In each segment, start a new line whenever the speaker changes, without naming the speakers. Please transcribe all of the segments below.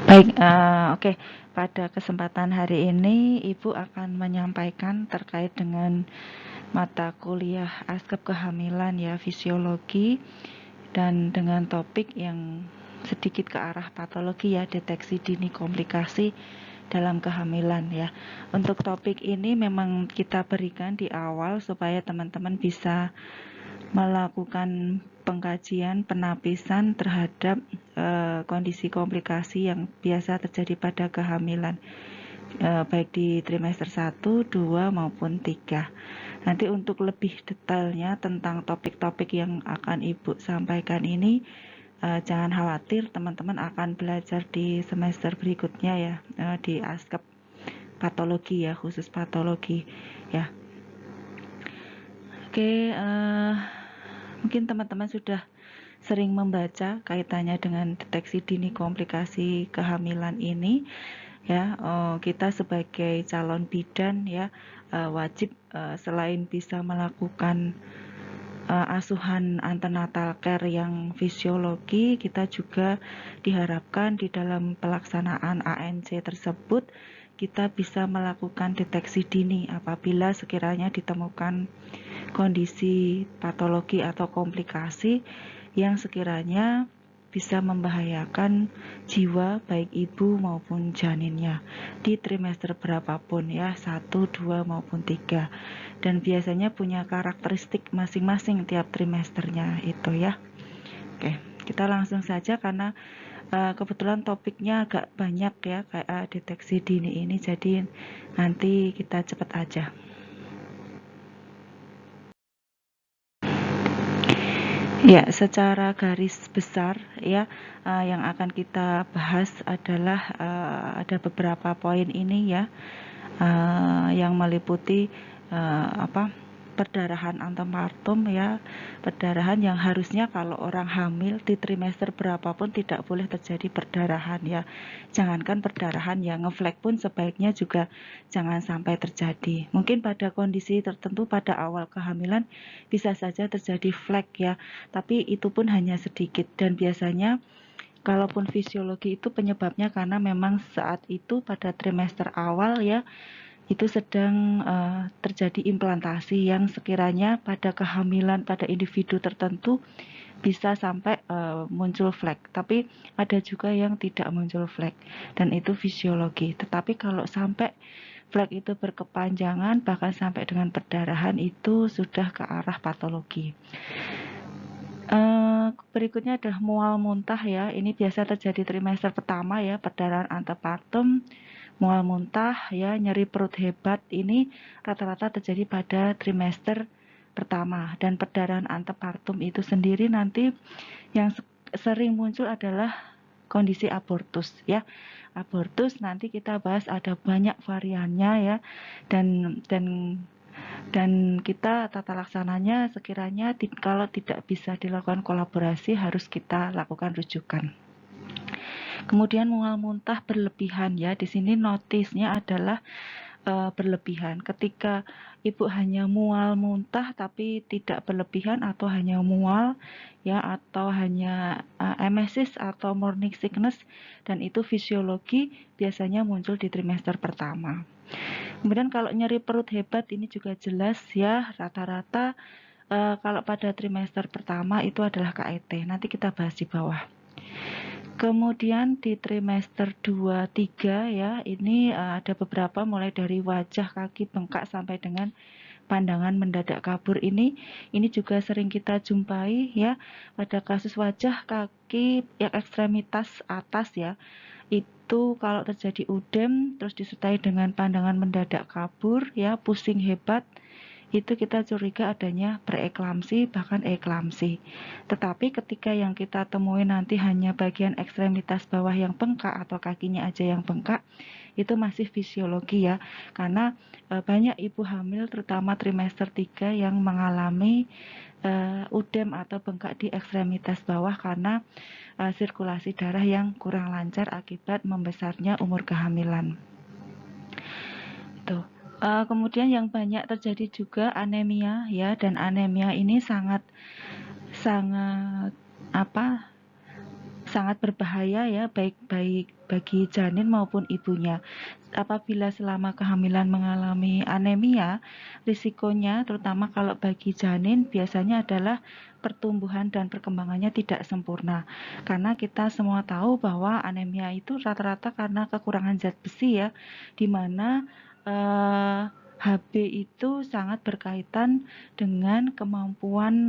Baik, oke. Pada kesempatan hari ini Ibu akan menyampaikan terkait dengan mata kuliah askep kehamilan ya, fisiologi, dan dengan topik yang sedikit ke arah patologi ya, deteksi dini komplikasi dalam kehamilan ya. Untuk topik ini memang kita berikan di awal supaya teman-teman bisa melakukan pengkajian penapisan terhadap kondisi komplikasi yang biasa terjadi pada kehamilan, baik di trimester 1, 2 maupun 3. Nanti untuk lebih detailnya tentang topik-topik yang akan Ibu sampaikan ini, jangan khawatir, teman-teman akan belajar di semester berikutnya ya, di askep patologi ya, khusus patologi ya. Oke, mungkin teman-teman sudah sering membaca kaitannya dengan deteksi dini komplikasi kehamilan ini ya. Kita sebagai calon bidan ya, wajib selain bisa melakukan asuhan antenatal care yang fisiologi, kita juga diharapkan di dalam pelaksanaan ANC tersebut kita bisa melakukan deteksi dini apabila sekiranya ditemukan kondisi patologi atau komplikasi yang sekiranya bisa membahayakan jiwa baik ibu maupun janinnya di trimester berapapun ya, 1, 2 maupun 3, dan biasanya punya karakteristik masing-masing tiap trimesternya itu ya. Oke, kita langsung saja karena kebetulan topiknya agak banyak ya, kayak deteksi dini ini, jadi nanti kita cepat aja. Ya, secara garis besar ya, yang akan kita bahas adalah ada beberapa poin ini ya, yang meliputi perdarahan antepartum ya, perdarahan yang harusnya kalau orang hamil di trimester berapapun tidak boleh terjadi perdarahan ya. Jangankan perdarahan ya, ngeflek pun sebaiknya juga jangan sampai terjadi. Mungkin pada kondisi tertentu pada awal kehamilan bisa saja terjadi flek ya, tapi itu pun hanya sedikit, dan biasanya kalaupun fisiologi itu penyebabnya karena memang saat itu pada trimester awal ya, itu sedang terjadi implantasi yang sekiranya pada kehamilan pada individu tertentu bisa sampai muncul flek, tapi ada juga yang tidak muncul flek, dan itu fisiologi. Tetapi kalau sampai flek itu berkepanjangan bahkan sampai dengan perdarahan, itu sudah ke arah patologi. Berikutnya adalah mual muntah ya, ini biasa terjadi trimester pertama ya, perdarahan antepartum, mual muntah ya, nyeri perut hebat, ini rata-rata terjadi pada trimester pertama. Dan perdarahan antepartum itu sendiri nanti yang sering muncul adalah kondisi abortus ya. Abortus nanti kita bahas, ada banyak variannya ya, dan kita tata laksananya sekiranya kalau tidak bisa dilakukan kolaborasi harus kita lakukan rujukan. Kemudian mual muntah berlebihan ya, di sini notisnya adalah berlebihan. Ketika ibu hanya mual muntah tapi tidak berlebihan, atau hanya mual ya, atau hanya emesis atau morning sickness, dan itu fisiologi, biasanya muncul di trimester pertama. Kemudian kalau nyeri perut hebat ini juga jelas ya, rata-rata kalau pada trimester pertama itu adalah KET. Nanti kita bahas di bawah. Kemudian di trimester 2, 3 ya, ini ada beberapa, mulai dari wajah, kaki bengkak sampai dengan pandangan mendadak kabur. Ini juga sering kita jumpai ya, pada kasus wajah, kaki yang ekstremitas atas ya, itu kalau terjadi udem terus disertai dengan pandangan mendadak kabur ya, pusing hebat, itu kita curiga adanya preeklamsi bahkan eklamsi. Tetapi ketika yang kita temui nanti hanya bagian ekstremitas bawah yang bengkak atau kakinya aja yang bengkak, itu masih fisiologi ya, karena banyak ibu hamil terutama trimester 3 yang mengalami udem atau bengkak di ekstremitas bawah karena sirkulasi darah yang kurang lancar akibat membesarnya umur kehamilan. Tuh. Kemudian yang banyak terjadi juga anemia ya, dan anemia ini sangat sangat berbahaya ya, baik bagi janin maupun ibunya. Apabila selama kehamilan mengalami anemia, risikonya terutama kalau bagi janin biasanya adalah pertumbuhan dan perkembangannya tidak sempurna. Karena kita semua tahu bahwa anemia itu rata-rata karena kekurangan zat besi ya, di mana HB itu sangat berkaitan dengan kemampuan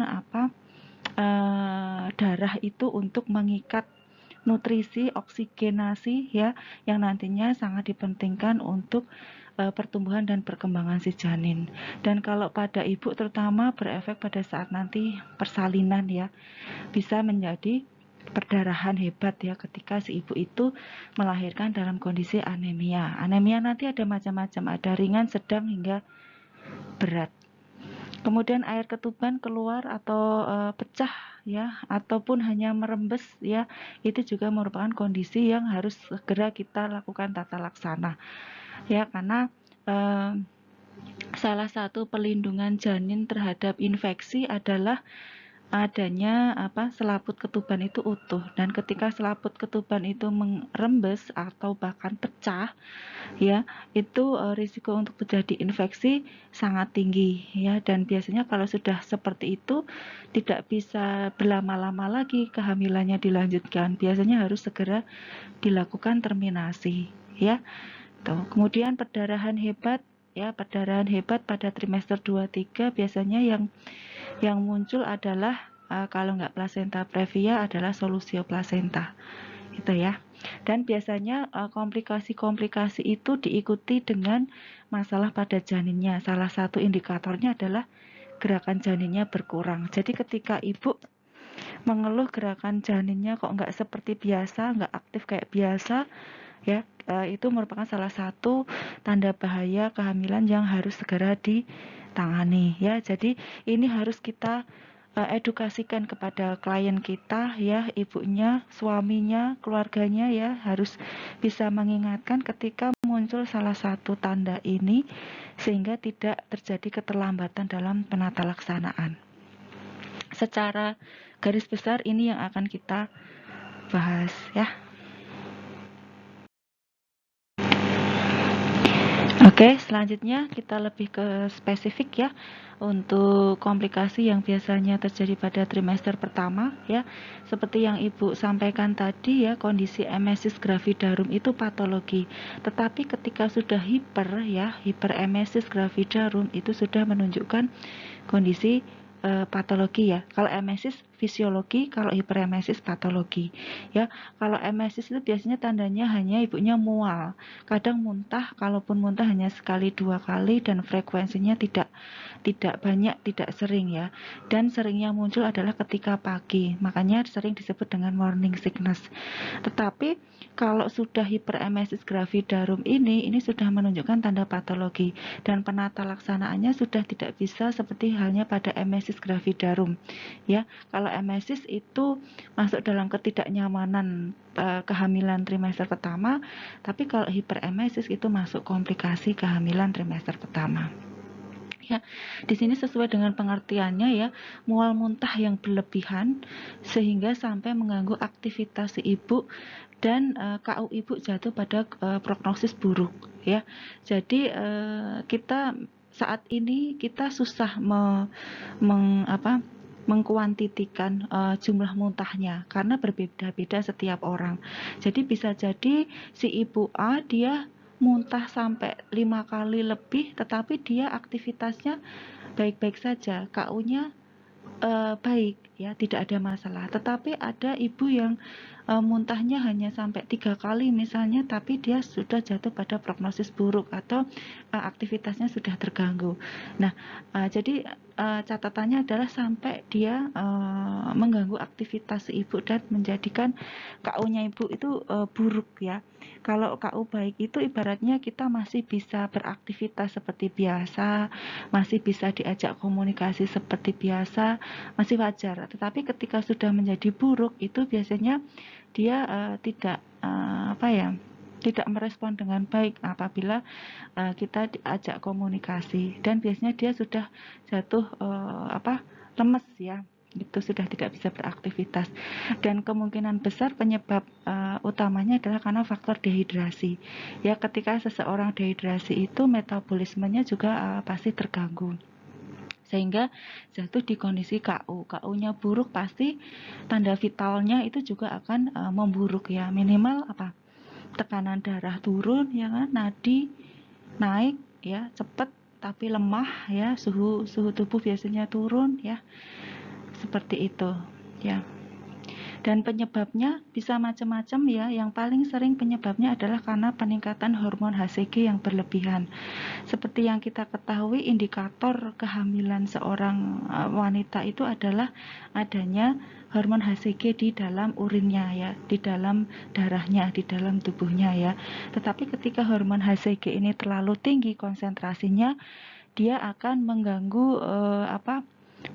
darah itu untuk mengikat nutrisi, oksigenasi ya, yang nantinya sangat dipentingkan untuk pertumbuhan dan perkembangan si janin. Dan kalau pada ibu terutama berefek pada saat nanti persalinan ya, bisa menjadi perdarahan hebat ya ketika si ibu itu melahirkan dalam kondisi anemia. Anemia nanti ada macam-macam, ada ringan, sedang hingga berat. Kemudian air ketuban keluar atau pecah ya, ataupun hanya merembes ya, itu juga merupakan kondisi yang harus segera kita lakukan tata laksana ya, karena salah satu perlindungan janin terhadap infeksi adalah adanya selaput ketuban itu utuh, dan ketika selaput ketuban itu merembes atau bahkan pecah ya, itu risiko untuk terjadi infeksi sangat tinggi ya, dan biasanya kalau sudah seperti itu tidak bisa berlama-lama lagi kehamilannya dilanjutkan, biasanya harus segera dilakukan terminasi ya. Tuh. Kemudian perdarahan hebat ya, perdarahan hebat pada trimester 2-3 biasanya yang muncul adalah kalau nggak plasenta previa adalah solusio plasenta itu ya. Dan biasanya komplikasi-komplikasi itu diikuti dengan masalah pada janinnya. Salah satu indikatornya adalah gerakan janinnya berkurang. Jadi ketika ibu mengeluh gerakan janinnya kok nggak seperti biasa, nggak aktif kayak biasa ya, itu merupakan salah satu tanda bahaya kehamilan yang harus segera ditangani ya. Jadi ini harus kita edukasikan kepada klien kita ya, ibunya, suaminya, keluarganya ya, harus bisa mengingatkan ketika muncul salah satu tanda ini sehingga tidak terjadi keterlambatan dalam penata laksanaan. Secara garis besar ini yang akan kita bahas ya. Oke, selanjutnya kita lebih ke spesifik ya, untuk komplikasi yang biasanya terjadi pada trimester pertama ya. Seperti yang Ibu sampaikan tadi ya, kondisi emesis gravidarum itu patologi. Tetapi ketika sudah hiperemesis gravidarum itu sudah menunjukkan kondisi patologi ya. Kalau emesis fisiologi, kalau hiperemesis patologi ya. Kalau emesis itu biasanya tandanya hanya ibunya mual, kadang muntah, kalaupun muntah hanya sekali 2 kali dan frekuensinya tidak banyak, tidak sering ya. Dan seringnya muncul adalah ketika pagi, makanya sering disebut dengan morning sickness. Tetapi kalau sudah hiperemesis gravidarum ini sudah menunjukkan tanda patologi, dan penata laksanaannya sudah tidak bisa seperti halnya pada emesis gravidarum ya. Kalau emesis itu masuk dalam ketidaknyamanan kehamilan trimester pertama, tapi kalau hiperemesis itu masuk komplikasi kehamilan trimester pertama. Ya, di sini sesuai dengan pengertiannya ya, mual muntah yang berlebihan sehingga sampai mengganggu aktivitas si ibu, dan KU ibu jatuh pada prognosis buruk ya. Jadi kita saat ini kita susah mengkuantitikan jumlah muntahnya karena berbeda-beda setiap orang. Jadi bisa jadi si ibu A dia muntah sampai 5 kali lebih, tetapi dia aktivitasnya baik-baik saja, KU-nya baik ya, tidak ada masalah. Tetapi ada ibu yang muntahnya hanya sampai 3 kali misalnya, tapi dia sudah jatuh pada prognosis buruk atau aktivitasnya sudah terganggu. Nah, jadi catatannya adalah sampai dia mengganggu aktivitas ibu dan menjadikan KU-nya ibu itu buruk ya. Kalau KU baik itu ibaratnya kita masih bisa beraktivitas seperti biasa, masih bisa diajak komunikasi seperti biasa, masih wajar. Tetapi ketika sudah menjadi buruk itu biasanya dia tidak merespon dengan baik apabila kita diajak komunikasi, dan biasanya dia sudah jatuh lemes ya. itu sudah tidak bisa beraktivitas. Dan kemungkinan besar penyebab utamanya adalah karena faktor dehidrasi. Ya, ketika seseorang dehidrasi itu metabolismenya juga pasti terganggu, sehingga jatuh di kondisi KU. KU-nya buruk, pasti tanda vitalnya itu juga akan memburuk ya. Minimal apa? Tekanan darah turun ya kan, nadi naik ya, cepat tapi lemah ya, suhu tubuh biasanya turun ya. Seperti itu ya. Dan penyebabnya bisa macam-macam ya. Yang paling sering penyebabnya adalah karena peningkatan hormon HCG yang berlebihan. Seperti yang kita ketahui, indikator kehamilan seorang wanita itu adalah adanya hormon HCG di dalam urinnya ya, di dalam darahnya, di dalam tubuhnya ya. Tetapi ketika hormon HCG ini terlalu tinggi konsentrasinya, dia akan mengganggu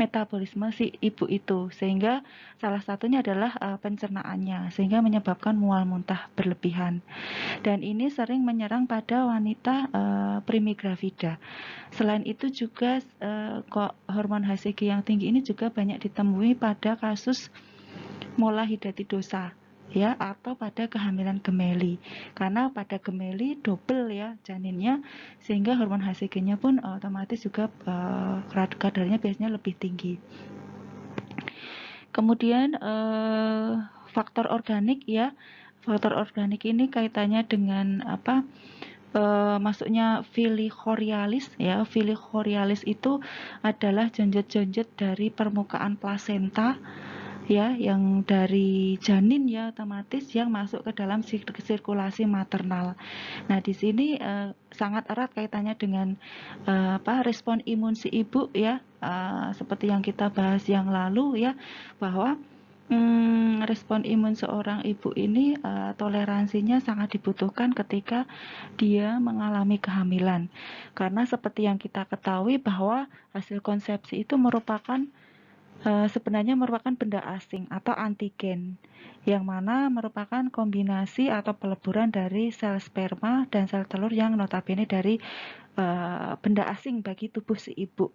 metabolisme si ibu itu, sehingga salah satunya adalah pencernaannya, sehingga menyebabkan mual muntah berlebihan. Dan ini sering menyerang pada wanita primigravida. Selain itu juga hormon HCG yang tinggi ini juga banyak ditemui pada kasus mola hidatidosa ya, atau pada kehamilan gemeli, karena pada gemeli double ya janinnya, sehingga hormon HCG-nya pun otomatis juga kadarnya biasanya lebih tinggi. Kemudian faktor organik ya, faktor organik ini kaitannya dengan masuknya Villi choriolis ya. Villi choriolis itu adalah jonjot-jonjot dari permukaan plasenta ya, yang dari janin ya, otomatis yang masuk ke dalam sirkulasi maternal. Nah, di sini sangat erat kaitannya dengan respon imun si ibu ya, seperti yang kita bahas yang lalu ya, bahwa respon imun seorang ibu ini toleransinya sangat dibutuhkan ketika dia mengalami kehamilan. Karena seperti yang kita ketahui bahwa hasil konsepsi itu sebenarnya merupakan benda asing atau antigen, yang mana merupakan kombinasi atau peleburan dari sel sperma dan sel telur yang notabene dari benda asing bagi tubuh si ibu.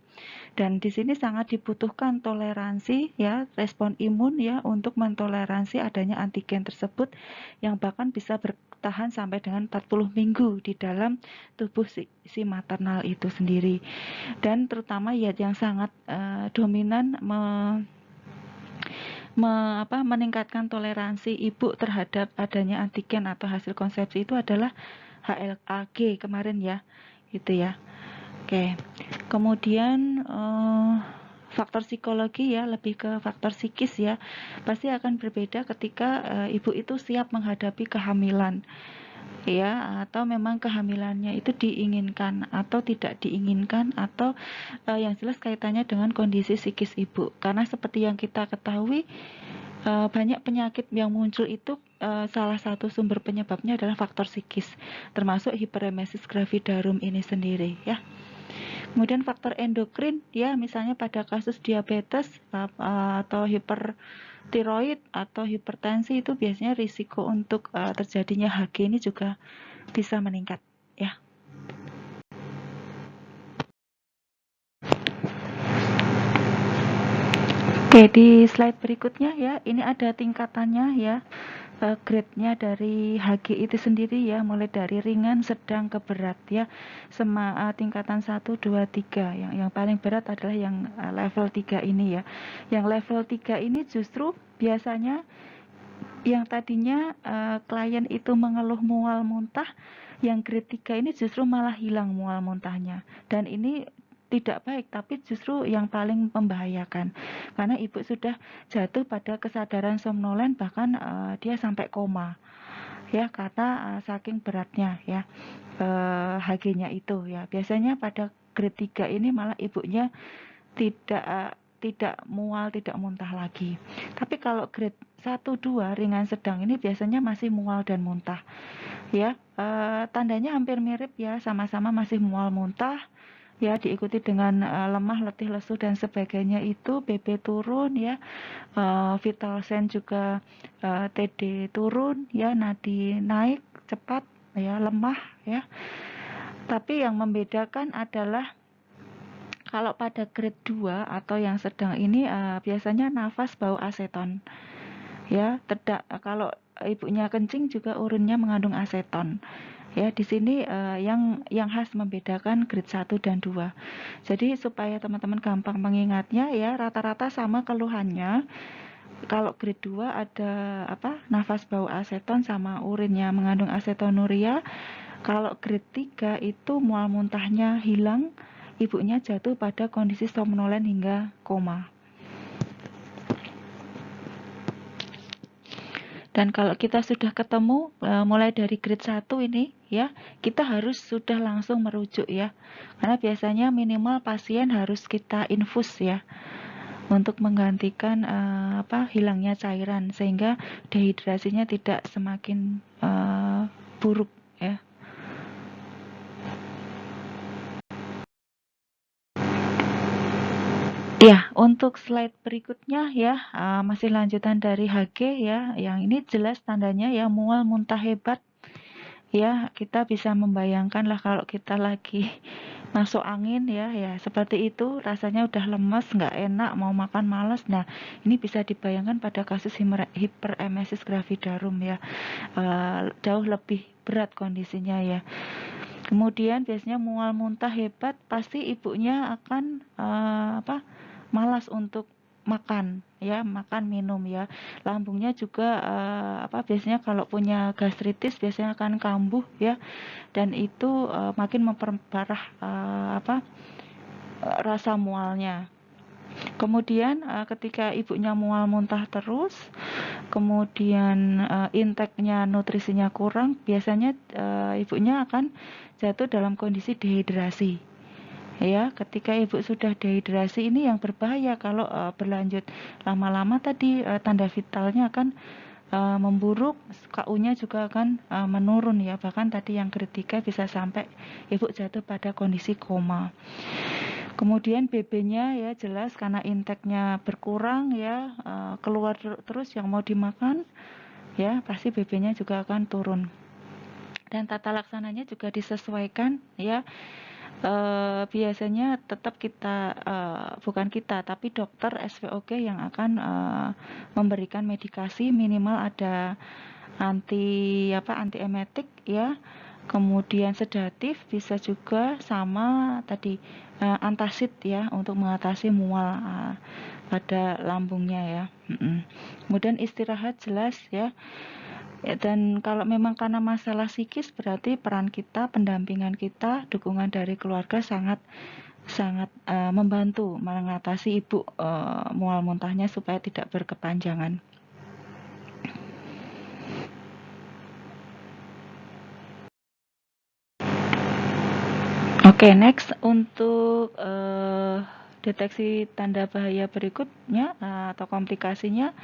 Dan di sini sangat dibutuhkan toleransi ya, respon imun ya, untuk mentoleransi adanya antigen tersebut, yang bahkan bisa bertahan sampai dengan 40 minggu di dalam tubuh si maternal itu sendiri. Dan terutama ya yang sangat dominan meningkatkan toleransi ibu terhadap adanya antigen atau hasil konsepsi itu adalah HLA-G kemarin ya, gitu ya. Oke, kemudian faktor psikologi ya, lebih ke faktor psikis ya, pasti akan berbeda ketika ibu itu siap menghadapi kehamilan ya, atau memang kehamilannya itu diinginkan atau tidak diinginkan, atau yang jelas kaitannya dengan kondisi psikis ibu. Karena seperti yang kita ketahui, banyak penyakit yang muncul itu salah satu sumber penyebabnya adalah faktor psikis, termasuk hiperemesis gravidarum ini sendiri ya. Kemudian faktor endokrin ya, misalnya pada kasus diabetes atau hipertiroid atau hipertensi, itu biasanya risiko untuk terjadinya HG ini juga bisa meningkat ya. Oke, di slide berikutnya ya, ini ada tingkatannya ya, grade-nya dari HG itu sendiri ya, mulai dari ringan, sedang ke berat ya, tingkatan 1, 2, 3. Yang paling berat adalah yang level 3 ini ya. Yang level 3 ini justru biasanya yang tadinya klien itu mengeluh mual muntah, yang grade 3 ini justru malah hilang mual muntahnya. Dan ini tidak baik, tapi justru yang paling membahayakan, karena ibu sudah jatuh pada kesadaran somnolen, bahkan dia sampai koma ya, karena saking beratnya ya HG-nya itu ya. Biasanya pada grade 3 ini malah ibunya tidak mual, tidak muntah lagi. Tapi kalau grade 1, 2 ringan sedang ini biasanya masih mual dan muntah ya. Tandanya hampir mirip ya, sama-sama masih mual muntah ya, diikuti dengan lemah, letih, lesu dan sebagainya, itu BB turun ya, vital sign juga TD turun ya, nadi naik cepat ya, lemah ya. Tapi yang membedakan adalah Kalau pada grade 2 atau yang sedang ini biasanya nafas bau aseton. Ya, kalau ibunya kencing juga urinnya mengandung aseton. Ya, di sini yang khas membedakan grade 1 dan 2. Jadi supaya teman-teman gampang mengingatnya ya, rata-rata sama keluhannya. Kalau grade 2 ada nafas bau aseton sama urinnya mengandung asetonuria. Kalau grade 3 itu mual muntahnya hilang, ibunya jatuh pada kondisi somnolen hingga koma. Dan kalau kita sudah ketemu mulai dari grade 1 ini ya, kita harus sudah langsung merujuk ya. Karena biasanya minimal pasien harus kita infus ya untuk menggantikan hilangnya cairan sehingga dehidrasinya tidak semakin buruk ya. Ya, untuk slide berikutnya ya, masih lanjutan dari HG ya. Yang ini jelas tandanya ya mual muntah hebat. Ya, kita bisa membayangkan lah kalau kita lagi masuk angin ya, seperti itu rasanya udah lemes, nggak enak, mau makan males. Nah, ini bisa dibayangkan pada kasus hiperemesis gravidarum ya, jauh lebih berat kondisinya ya. Kemudian biasanya mual muntah hebat, pasti ibunya akan malas untuk makan ya, makan minum ya. Lambungnya juga biasanya kalau punya gastritis biasanya akan kambuh ya, dan itu makin memperparah rasa mualnya. Kemudian ketika ibunya mual muntah terus, kemudian intake-nya nutrisinya kurang, biasanya ibunya akan jatuh dalam kondisi dehidrasi. Ya, ketika ibu sudah dehidrasi ini yang berbahaya kalau berlanjut lama-lama tadi tanda vitalnya akan memburuk, KU-nya juga akan menurun ya. Bahkan tadi yang grade 3 bisa sampai ibu jatuh pada kondisi koma. Kemudian BB-nya ya jelas karena intake-nya berkurang ya, keluar terus yang mau dimakan ya, pasti BB-nya juga akan turun. Dan tata laksananya juga disesuaikan ya. Biasanya tetap kita bukan kita tapi dokter SPOG yang akan memberikan medikasi, minimal ada antiemetik ya, kemudian sedatif, bisa juga sama tadi antasid ya untuk mengatasi mual pada lambungnya ya. Kemudian istirahat jelas ya. Dan kalau memang karena masalah psikis berarti peran kita, pendampingan kita, dukungan dari keluarga sangat membantu mengatasi ibu mual muntahnya supaya tidak berkepanjangan. Oke, next untuk deteksi tanda bahaya berikutnya atau komplikasinya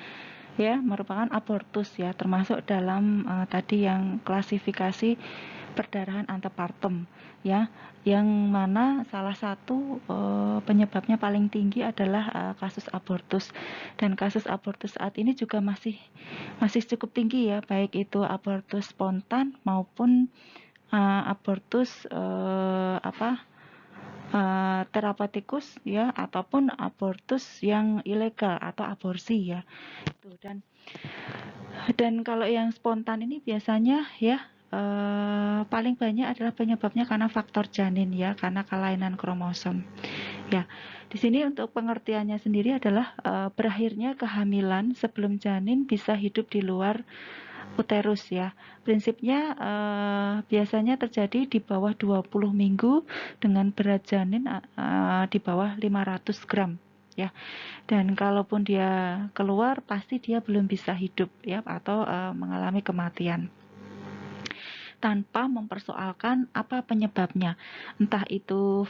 ya merupakan abortus ya, termasuk dalam tadi yang klasifikasi perdarahan antepartum ya, yang mana salah satu penyebabnya paling tinggi adalah kasus abortus, dan kasus abortus saat ini juga masih cukup tinggi ya, baik itu abortus spontan maupun abortus terapeutikus ya, ataupun abortus yang ilegal atau aborsi ya. Dan kalau yang spontan ini biasanya ya paling banyak adalah penyebabnya karena faktor janin ya, karena kelainan kromosom. Ya, di sini untuk pengertiannya sendiri adalah berakhirnya kehamilan sebelum janin bisa hidup di luar uterus ya. Prinsipnya biasanya terjadi di bawah 20 minggu dengan berat janin di bawah 500 gram ya. Dan kalaupun dia keluar pasti dia belum bisa hidup ya, atau mengalami kematian tanpa mempersoalkan apa penyebabnya, entah itu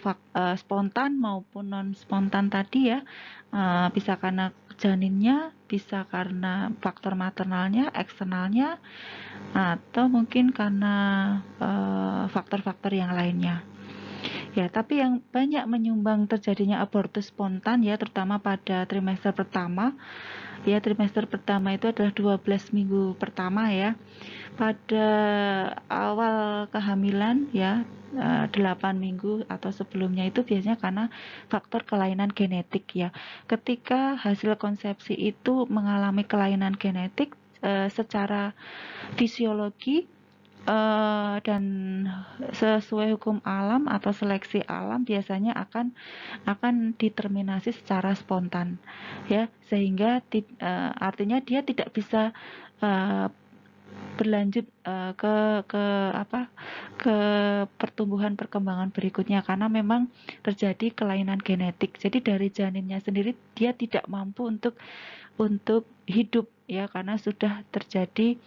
spontan maupun non spontan tadi ya, bisa karena janinnya, bisa karena faktor maternalnya, eksternalnya, atau mungkin karena faktor-faktor yang lainnya Ya, tapi yang banyak menyumbang terjadinya abortus spontan ya, terutama pada trimester pertama. Ya, trimester pertama itu adalah 12 minggu pertama ya. Pada awal kehamilan ya, 8 minggu atau sebelumnya itu biasanya karena faktor kelainan genetik ya. Ketika hasil konsepsi itu mengalami kelainan genetik secara fisiologi dan sesuai hukum alam atau seleksi alam biasanya akan determinasi secara spontan ya, sehingga artinya dia tidak bisa uh, berlanjut ke pertumbuhan perkembangan berikutnya karena memang terjadi kelainan genetik. Jadi dari janinnya sendiri dia tidak mampu untuk hidup ya, karena sudah terjadi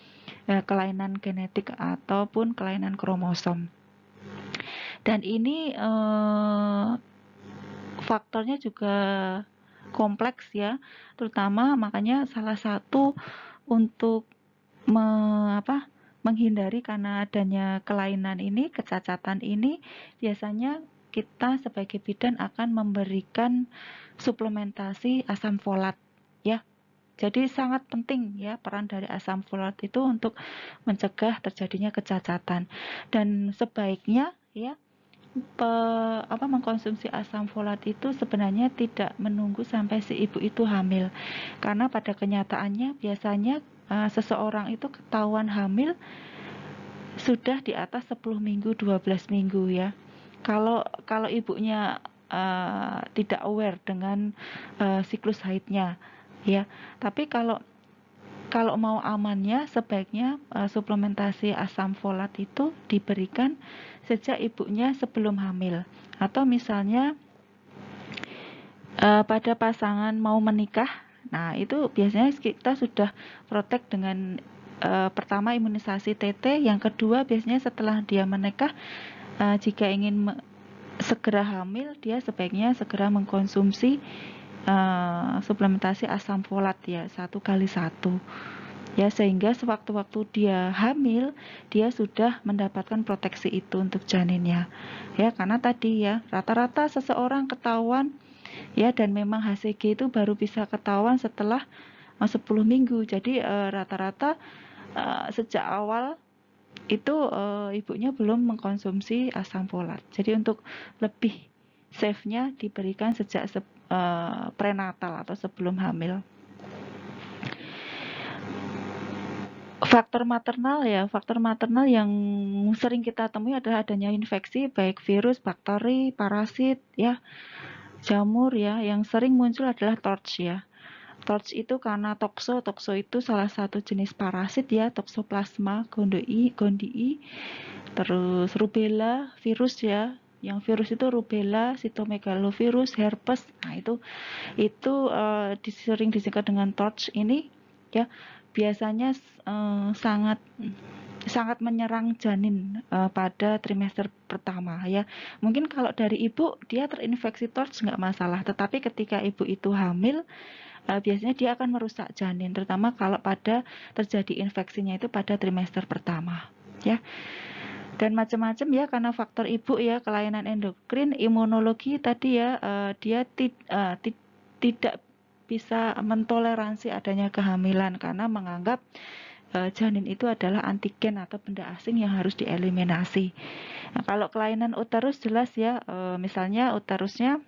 kelainan genetik ataupun kelainan kromosom. Dan ini faktornya juga kompleks ya, terutama makanya salah satu untuk menghindari karena adanya kelainan ini, kecacatan ini, biasanya kita sebagai bidan akan memberikan suplementasi asam folat ya. Jadi sangat penting ya peran dari asam folat itu untuk mencegah terjadinya kecacatan. Dan sebaiknya ya mengkonsumsi asam folat itu sebenarnya tidak menunggu sampai si ibu itu hamil. Karena pada kenyataannya biasanya seseorang itu ketahuan hamil sudah di atas 10 minggu, 12 minggu ya. Kalau ibunya tidak aware dengan siklus haidnya ya. Tapi kalau mau amannya sebaiknya suplementasi asam folat itu diberikan sejak ibunya sebelum hamil. Atau misalnya pada pasangan mau menikah, nah itu biasanya kita sudah protek dengan pertama imunisasi TT, yang kedua biasanya setelah dia menikah jika ingin segera hamil, dia sebaiknya segera mengkonsumsi suplementasi asam folat ya, 1x1 ya, sehingga sewaktu-waktu dia hamil dia sudah mendapatkan proteksi itu untuk janinnya ya. Karena tadi ya rata-rata seseorang ketahuan ya, dan memang HCG itu baru bisa ketahuan setelah 10 minggu. Jadi rata-rata sejak awal itu ibunya belum mengkonsumsi asam folat. Jadi untuk lebih safe-nya diberikan sejak prenatal atau sebelum hamil. Faktor maternal yang sering kita temui adalah adanya infeksi baik virus, bakteri, parasit ya, jamur ya. Yang sering muncul adalah torch ya. Torch itu karena tokso itu salah satu jenis parasit ya, toxoplasma gondii, terus rubella virus ya. Yang virus itu rubella, cytomegalovirus, herpes. Nah, itu sering disingkat dengan torch ini ya. Biasanya sangat menyerang janin pada trimester pertama ya. Mungkin kalau dari ibu dia terinfeksi torch nggak masalah, tetapi ketika ibu itu hamil biasanya dia akan merusak janin, terutama kalau pada terjadi infeksinya itu pada trimester pertama ya. Dan macam-macam ya, karena faktor ibu ya, kelainan endokrin, imunologi tadi ya, dia tidak bisa mentoleransi adanya kehamilan karena menganggap janin itu adalah antigen atau benda asing yang harus dieliminasi. Nah, kalau kelainan uterus jelas ya, misalnya uterusnya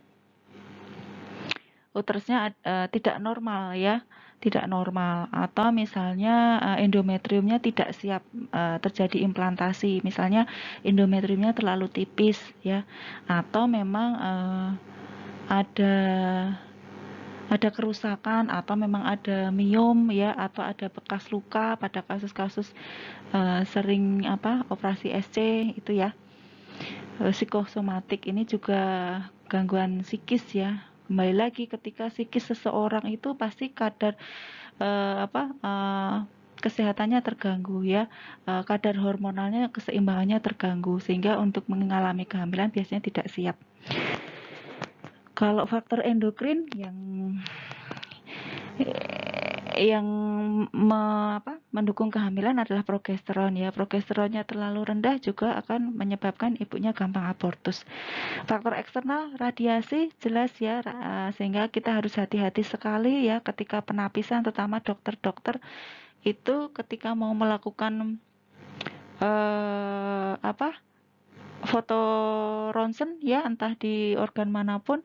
tidak normal ya, tidak normal, atau misalnya endometriumnya tidak siap terjadi implantasi, misalnya endometriumnya terlalu tipis ya, atau memang ada kerusakan atau memang ada miom ya, atau ada bekas luka pada kasus-kasus sering operasi SC itu ya. Psikosomatik ini juga gangguan psikis ya. Kembali lagi ketika psikis seseorang itu pasti kadar kesehatannya terganggu ya, kadar hormonalnya keseimbangannya terganggu, sehingga untuk mengalami kehamilan biasanya tidak siap. Kalau faktor endokrin yang mendukung kehamilan adalah progesteron ya. Progesteronnya terlalu rendah juga akan menyebabkan ibunya gampang abortus. Faktor eksternal radiasi jelas ya, sehingga kita harus hati-hati sekali ya ketika penapisan, terutama dokter-dokter itu ketika mau melakukan foto ronsen ya, entah di organ manapun,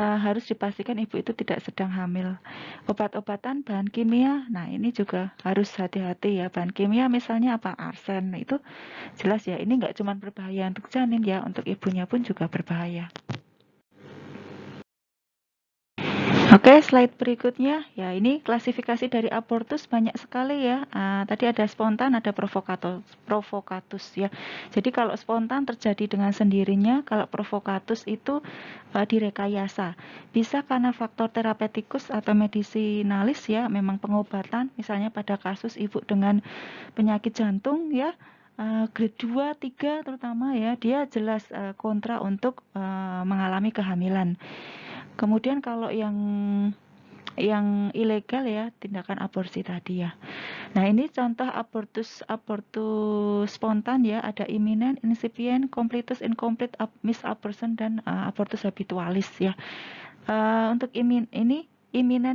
harus dipastikan ibu itu tidak sedang hamil. Obat-obatan, bahan kimia, nah ini juga harus hati-hati ya. Bahan kimia misalnya apa? Arsen, itu jelas ya, ini nggak cuma berbahaya untuk janin ya, untuk ibunya pun juga berbahaya. Oke, slide berikutnya. Ya, ini klasifikasi dari abortus banyak sekali ya. Tadi ada spontan, ada provokatus ya. Jadi kalau spontan terjadi dengan sendirinya, kalau provokatus itu direkayasa. Bisa karena faktor terapetikus atau medisinalis ya, memang pengobatan. Misalnya pada kasus ibu dengan penyakit jantung ya, grade 2, 3 terutama ya, dia jelas kontra untuk mengalami kehamilan. Kemudian kalau yang ilegal ya, tindakan aborsi tadi ya. Nah, ini contoh abortus spontan ya, ada imminent, incipient, completus, incomplete, misabortion, dan abortus habitualis ya. Untuk imminent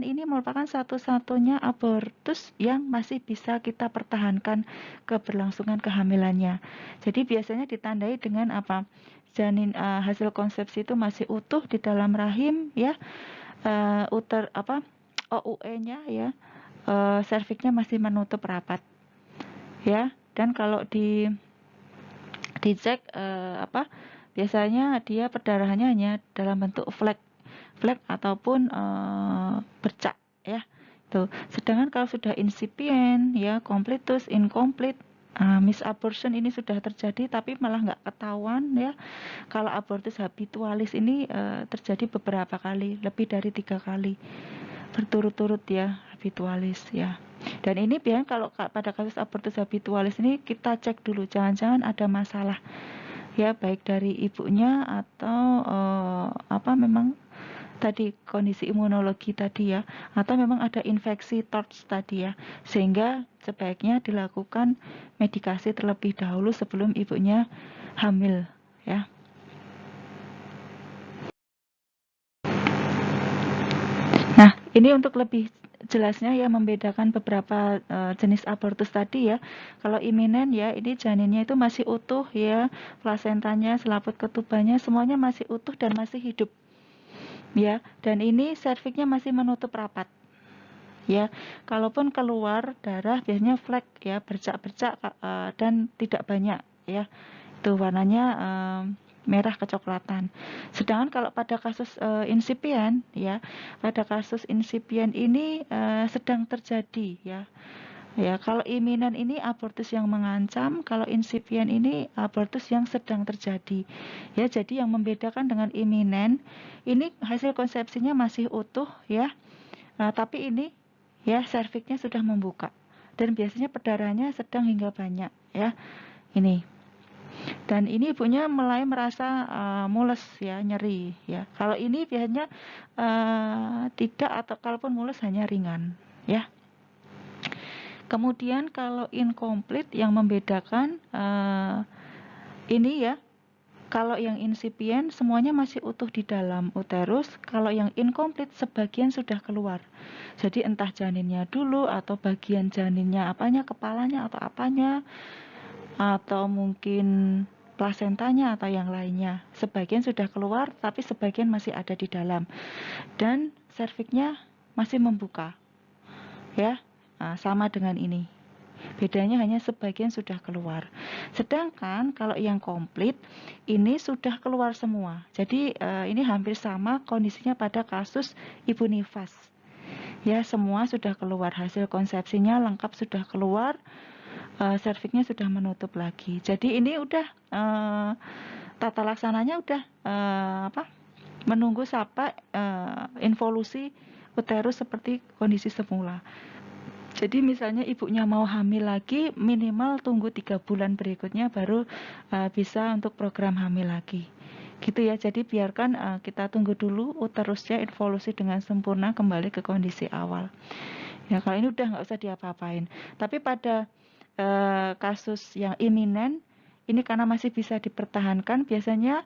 ini merupakan satu-satunya abortus yang masih bisa kita pertahankan keberlangsungan kehamilannya. Jadi biasanya ditandai dengan apa? Janin hasil konsepsi itu masih utuh di dalam rahim ya, OUE-nya ya, serviknya masih menutup rapat ya. Dan kalau dicek biasanya dia perdarahannya hanya dalam bentuk flek ataupun bercak ya. Tuh. Sedangkan kalau sudah incipient ya, completus, incomplete, misabortion ini sudah terjadi tapi malah nggak ketahuan ya. Kalau abortus habitualis ini terjadi beberapa kali, lebih dari 3 kali berturut-turut ya, habitualis ya. Dan ini biasanya kalau pada kasus abortus habitualis ini kita cek dulu, jangan-jangan ada masalah ya, baik dari ibunya atau memang tadi kondisi imunologi tadi ya, atau memang ada infeksi TORCH tadi ya, sehingga sebaiknya dilakukan medikasi terlebih dahulu sebelum ibunya hamil ya. Nah, ini untuk lebih jelasnya ya, membedakan beberapa jenis abortus tadi ya. Kalau imminent ya, ini janinnya itu masih utuh ya, plasentanya, selaput ketubannya semuanya masih utuh dan masih hidup. Ya, dan ini serviknya masih menutup rapat. Ya, kalaupun keluar darah biasanya flek ya, bercak-bercak dan tidak banyak ya. Itu warnanya merah kecoklatan. Sedangkan kalau pada kasus incipient ya, pada kasus incipient ini sedang terjadi ya. Ya, kalau imminent ini abortus yang mengancam, kalau incipient ini abortus yang sedang terjadi. Ya, jadi yang membedakan dengan imminent, ini hasil konsepsinya masih utuh ya. Tapi ini ya serviknya sudah membuka dan biasanya perdarahannya sedang hingga banyak ya. Ini. Dan ini ibunya mulai merasa mules ya, nyeri ya. Kalau ini biasanya tidak, atau kalaupun mules hanya ringan ya. Kemudian kalau incomplete yang membedakan ini ya, kalau yang incipient semuanya masih utuh di dalam uterus, kalau yang incomplete sebagian sudah keluar. Jadi entah janinnya dulu atau bagian janinnya apanya, kepalanya atau apanya, atau mungkin plasentanya atau yang lainnya. Sebagian sudah keluar tapi sebagian masih ada di dalam. Dan serviknya masih membuka. Ya. Sama dengan ini. Bedanya hanya sebagian sudah keluar. Sedangkan kalau yang komplit ini sudah keluar semua. Jadi ini hampir sama kondisinya pada kasus ibu nifas. Ya, semua sudah keluar, hasil konsepsinya lengkap sudah keluar, serviknya sudah menutup lagi. Jadi ini udah tata laksananya udah menunggu sampai involusi uterus seperti kondisi semula. Jadi misalnya ibunya mau hamil lagi, minimal tunggu 3 bulan berikutnya baru bisa untuk program hamil lagi. Gitu ya, jadi biarkan kita tunggu dulu uterusnya involusi dengan sempurna kembali ke kondisi awal. Ya, kalau ini udah nggak usah diapa-apain. Tapi pada kasus yang iminen, ini karena masih bisa dipertahankan, biasanya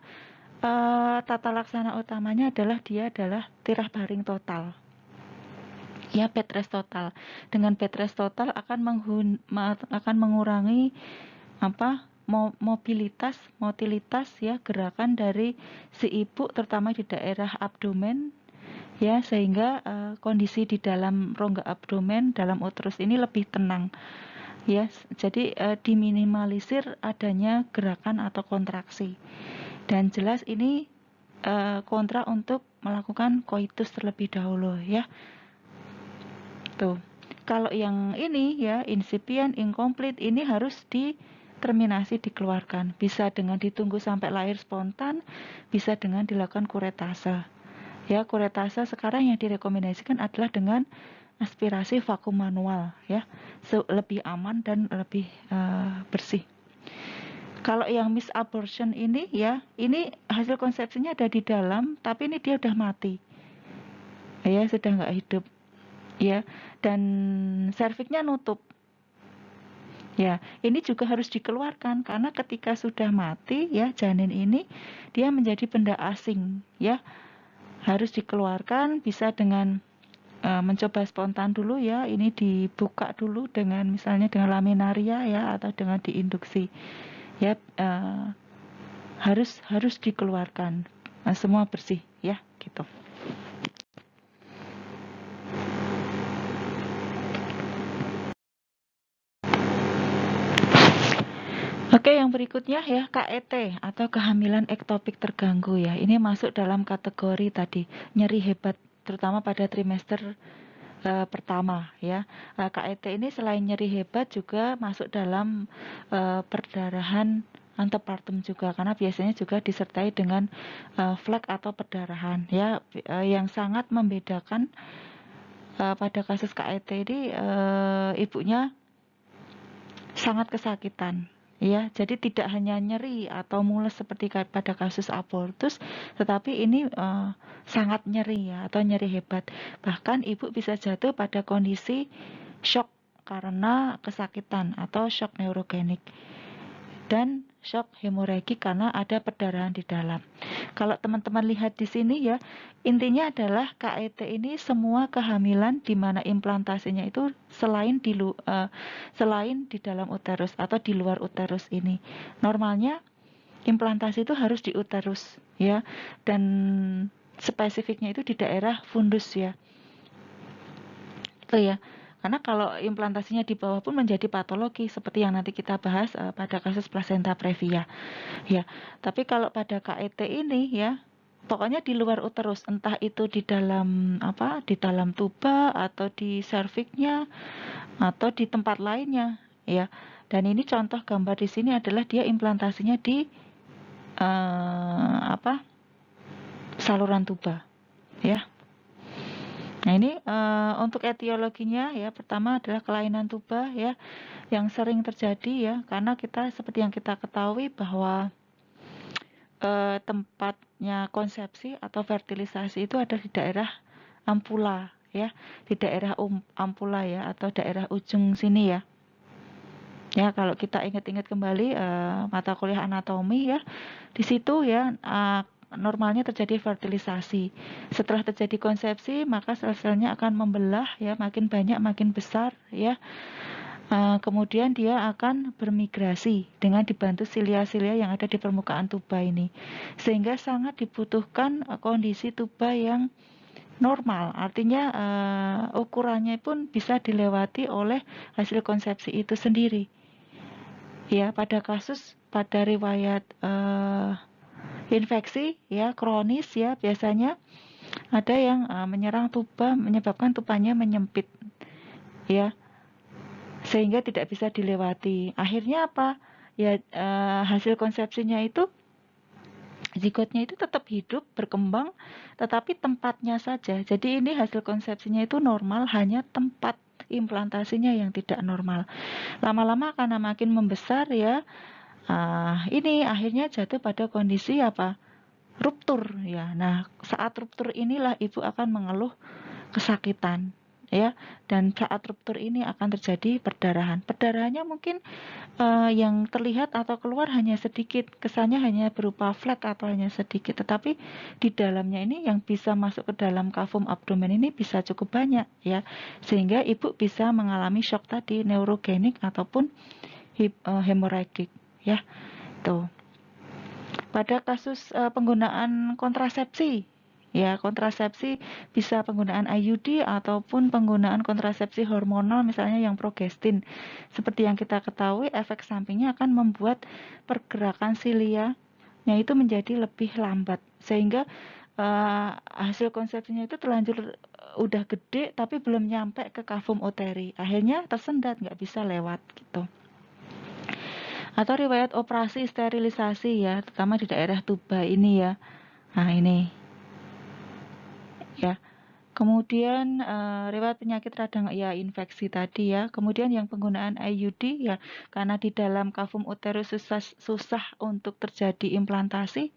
tata laksana utamanya adalah dia adalah tirah baring total. Ya, bed rest total. Dengan bed rest total akan mengurangi apa motilitas ya, gerakan dari si ibu terutama di daerah abdomen ya, sehingga kondisi di dalam rongga abdomen dalam uterus ini lebih tenang ya. Jadi diminimalisir adanya gerakan atau kontraksi, dan jelas ini kontra untuk melakukan koitus terlebih dahulu ya. Tuh, kalau yang ini ya incipient incomplete ini harus terminasi dikeluarkan, bisa dengan ditunggu sampai lahir spontan, bisa dengan dilakukan kuretase. Ya, kuretase sekarang yang direkomendasikan adalah dengan aspirasi vakum manual ya, lebih aman dan lebih bersih. Kalau yang misabortion ini ya, ini hasil konsepsinya ada di dalam, tapi ini dia udah mati, ya sudah nggak hidup, ya, dan serviknya nutup. Ya, ini juga harus dikeluarkan karena ketika sudah mati ya janin ini dia menjadi benda asing ya. Harus dikeluarkan, bisa dengan mencoba spontan dulu ya. Ini dibuka dulu dengan misalnya dengan laminaria ya, atau dengan diinduksi. Ya, harus dikeluarkan. Semua bersih ya, gitu. Oke, yang berikutnya ya, KET atau kehamilan ektopik terganggu ya. Ini masuk dalam kategori tadi, nyeri hebat terutama pada trimester pertama ya. KET ini selain nyeri hebat juga masuk dalam perdarahan antepartum juga, karena biasanya juga disertai dengan flek atau perdarahan ya. Yang sangat membedakan pada kasus KET ini ibunya sangat kesakitan ya. Jadi tidak hanya nyeri atau mules seperti pada kasus abortus, tetapi ini sangat nyeri ya, atau nyeri hebat. Bahkan ibu bisa jatuh pada kondisi shock karena kesakitan atau shock neurogenik, dan shock hemoragik karena ada perdarahan di dalam. Kalau teman-teman lihat di sini ya, intinya adalah KET ini semua kehamilan di mana implantasinya itu selain di dalam uterus atau di luar uterus ini. Normalnya implantasi itu harus di uterus ya, dan spesifiknya itu di daerah fundus ya. Itu ya. Karena kalau implantasinya di bawah pun menjadi patologi seperti yang nanti kita bahas pada kasus placenta previa. Ya, tapi kalau pada KET ini ya, pokoknya di luar uterus, entah itu di dalam di dalam tuba atau di serviknya atau di tempat lainnya ya. Dan ini contoh gambar di sini adalah dia implantasinya di saluran tuba ya. Nah, ini untuk etiologinya ya, pertama adalah kelainan tuba ya, yang sering terjadi ya, karena kita seperti yang kita ketahui bahwa tempatnya konsepsi atau fertilisasi itu ada di daerah ampula ya, di daerah ampula ya, atau daerah ujung sini ya. Ya, kalau kita ingat-ingat kembali mata kuliah anatomi ya, di situ ya normalnya terjadi fertilisasi. Setelah terjadi konsepsi, maka sel-selnya akan membelah ya, makin banyak makin besar ya. Kemudian dia akan bermigrasi dengan dibantu silia-silia yang ada di permukaan tuba ini, sehingga sangat dibutuhkan kondisi tuba yang normal, artinya ukurannya pun bisa dilewati oleh hasil konsepsi itu sendiri ya. Pada riwayat infeksi ya kronis ya, biasanya ada yang menyerang tuba, menyebabkan tubanya menyempit ya, sehingga tidak bisa dilewati. Akhirnya apa? Ya hasil konsepsinya itu, zigotnya itu tetap hidup, berkembang, tetapi tempatnya saja. Jadi ini hasil konsepsinya itu normal, hanya tempat implantasinya yang tidak normal. Lama-lama karena makin membesar ya, ini akhirnya jatuh pada kondisi ruptur ya. Nah, saat ruptur inilah ibu akan mengeluh kesakitan ya, dan saat ruptur ini akan terjadi perdarahan. Perdarahannya mungkin yang terlihat atau keluar hanya sedikit, kesannya hanya berupa flek atau hanya sedikit, tetapi di dalamnya ini yang bisa masuk ke dalam kavum abdomen ini bisa cukup banyak, ya, sehingga ibu bisa mengalami shock tadi, neurogenik ataupun hemorrhagic, ya. Tuh. Pada kasus penggunaan kontrasepsi, ya, kontrasepsi bisa penggunaan IUD ataupun penggunaan kontrasepsi hormonal misalnya yang progestin. Seperti yang kita ketahui, efek sampingnya akan membuat pergerakan silianya itu menjadi lebih lambat, sehingga hasil konsepsinya itu terlanjur udah gede tapi belum nyampe ke kavum uteri. Akhirnya tersendat, nggak bisa lewat gitu. Atau riwayat operasi sterilisasi, ya, terutama di daerah tuba ini, ya. Nah, ini, ya. Kemudian riwayat penyakit radang, ya, infeksi tadi, ya. Kemudian yang penggunaan IUD, ya, karena di dalam kavum uterus susah untuk terjadi implantasi,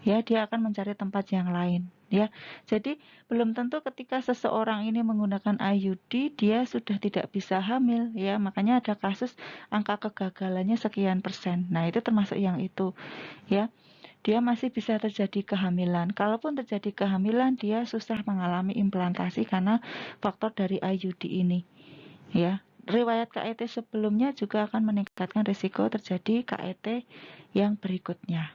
ya, dia akan mencari tempat yang lain, ya. Jadi belum tentu ketika seseorang ini menggunakan IUD dia sudah tidak bisa hamil, ya. Makanya ada kasus angka kegagalannya sekian %. Nah, itu termasuk yang itu, ya. Dia masih bisa terjadi kehamilan. Kalaupun terjadi kehamilan, dia susah mengalami implantasi karena faktor dari IUD ini, ya. Riwayat KET sebelumnya juga akan meningkatkan risiko terjadi KET yang berikutnya.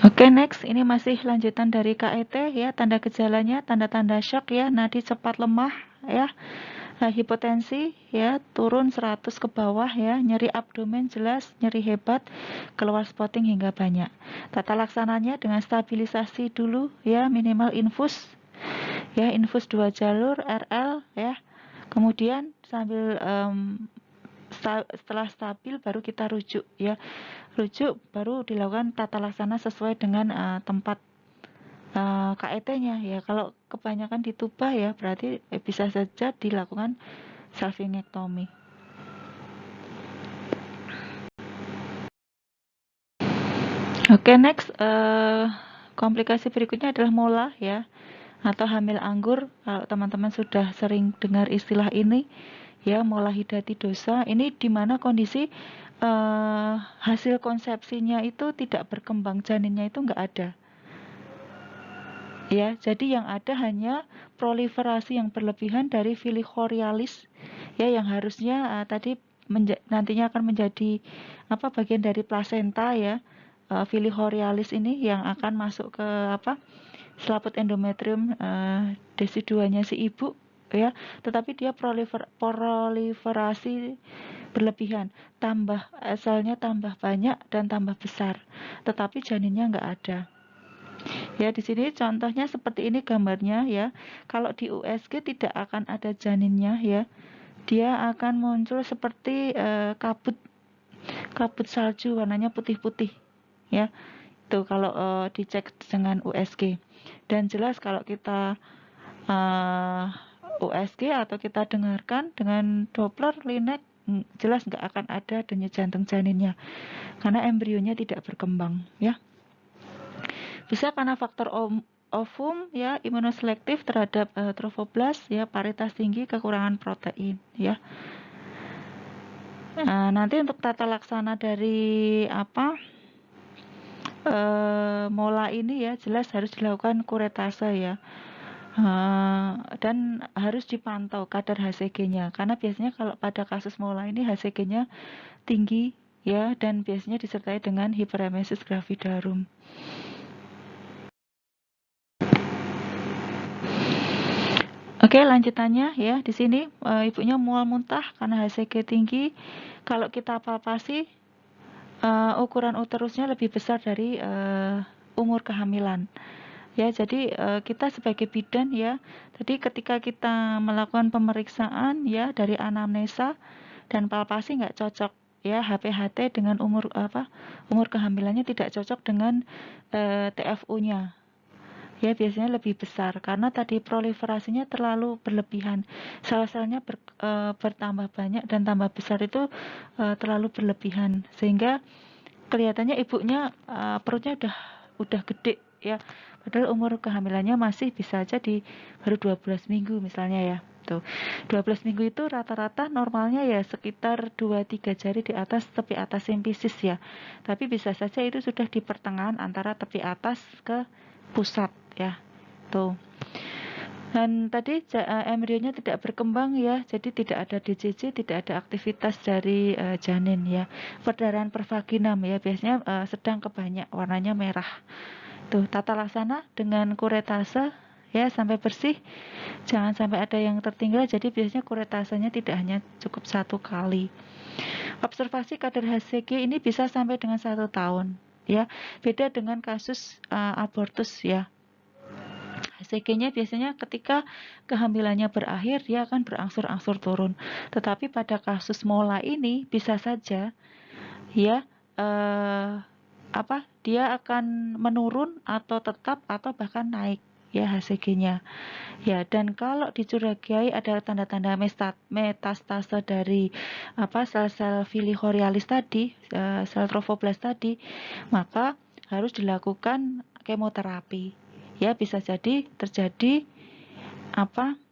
Oke, next, ini masih lanjutan dari KET, ya. Tanda gejalanya, tanda-tanda shock, ya, nadi cepat lemah, ya. Hipotensi, ya, turun 100 ke bawah, ya, nyeri abdomen jelas, nyeri hebat, keluar spotting hingga banyak. Tata laksananya dengan stabilisasi dulu, ya, minimal infus, ya, infus 2 jalur RL, ya. Kemudian sambil setelah stabil baru kita rujuk, ya. Rujuk baru dilakukan tata laksana sesuai dengan tempat KET-nya, ya. Kalau kebanyakan ditubah, ya, berarti bisa saja dilakukan salpingectomy. Oke, next, komplikasi berikutnya adalah mola, ya, atau hamil anggur. Kalau teman-teman sudah sering dengar istilah ini, ya, mola hidatidosa, ini di mana kondisi hasil konsepsinya itu tidak berkembang, janinnya itu nggak ada, ya. Jadi yang ada hanya proliferasi yang berlebihan dari villi chorioalis, ya, yang harusnya tadi nantinya akan menjadi bagian dari plasenta, ya. Villi chorioalis ini yang akan masuk ke selaput endometrium desiduanya si ibu, ya, tetapi dia proliferasi berlebihan, selnya tambah banyak dan tambah besar, tetapi janinnya nggak ada. Ya, di sini contohnya seperti ini gambarnya, ya. Kalau di USG tidak akan ada janinnya, ya. Dia akan muncul seperti kabut salju warnanya putih-putih, ya. Itu kalau dicek dengan USG. Dan jelas kalau kita USG atau kita dengarkan dengan Doppler, Linek, jelas nggak akan ada denyut jantung janinnya karena embrionya tidak berkembang, ya. Bisa karena faktor ovum, ya, imunoselektif terhadap trofoblast, ya, paritas tinggi, kekurangan protein, ya. Nanti untuk tata laksana dari mola ini, ya, jelas harus dilakukan kuretase, ya. Dan harus dipantau kadar HCG-nya karena biasanya kalau pada kasus mola ini HCG-nya tinggi, ya, dan biasanya disertai dengan hiperemesis gravidarum. Oke, lanjutannya, ya, di sini ibunya mual muntah karena HCG tinggi. Kalau kita palpasi, ukuran uterusnya lebih besar dari umur kehamilan. Ya, jadi kita sebagai bidan, ya, tadi ketika kita melakukan pemeriksaan, ya, dari anamnesa dan palpasi nggak cocok, ya, HPHT dengan umur kehamilannya tidak cocok dengan TFU-nya. Ya, biasanya lebih besar karena tadi proliferasinya terlalu berlebihan. Sel-selnya bertambah banyak dan tambah besar itu terlalu berlebihan sehingga kelihatannya ibunya perutnya udah gede, ya. Padahal umur kehamilannya masih bisa aja di baru 12 minggu misalnya ya. Tuh. 12 minggu itu rata-rata normalnya ya sekitar 2-3 jari di atas tepi atas simfisis ya. Tapi bisa saja itu sudah di pertengahan antara tepi atas ke pusat ya. Tuh. Dan tadi embrionya tidak berkembang ya, jadi tidak ada DCC, tidak ada aktivitas dari janin ya. Perdarahan pervaginam ya, biasanya sedang ke banyak, warnanya merah. Tuh, tata laksana dengan kuretase ya sampai bersih. Jangan sampai ada yang tertinggal, jadi biasanya kuretasenya tidak hanya cukup 1 kali. Observasi kadar HCG ini bisa sampai dengan 1 tahun ya. Beda dengan kasus abortus ya. HCG-nya biasanya ketika kehamilannya berakhir dia akan berangsur-angsur turun. Tetapi pada kasus mola ini bisa saja ya dia akan menurun atau tetap atau bahkan naik ya HCG-nya. Ya, dan kalau dicurigai ada tanda-tanda metastase dari sel-sel filichorialis tadi, sel trofoblast tadi, maka harus dilakukan kemoterapi. Ya, bisa jadi terjadi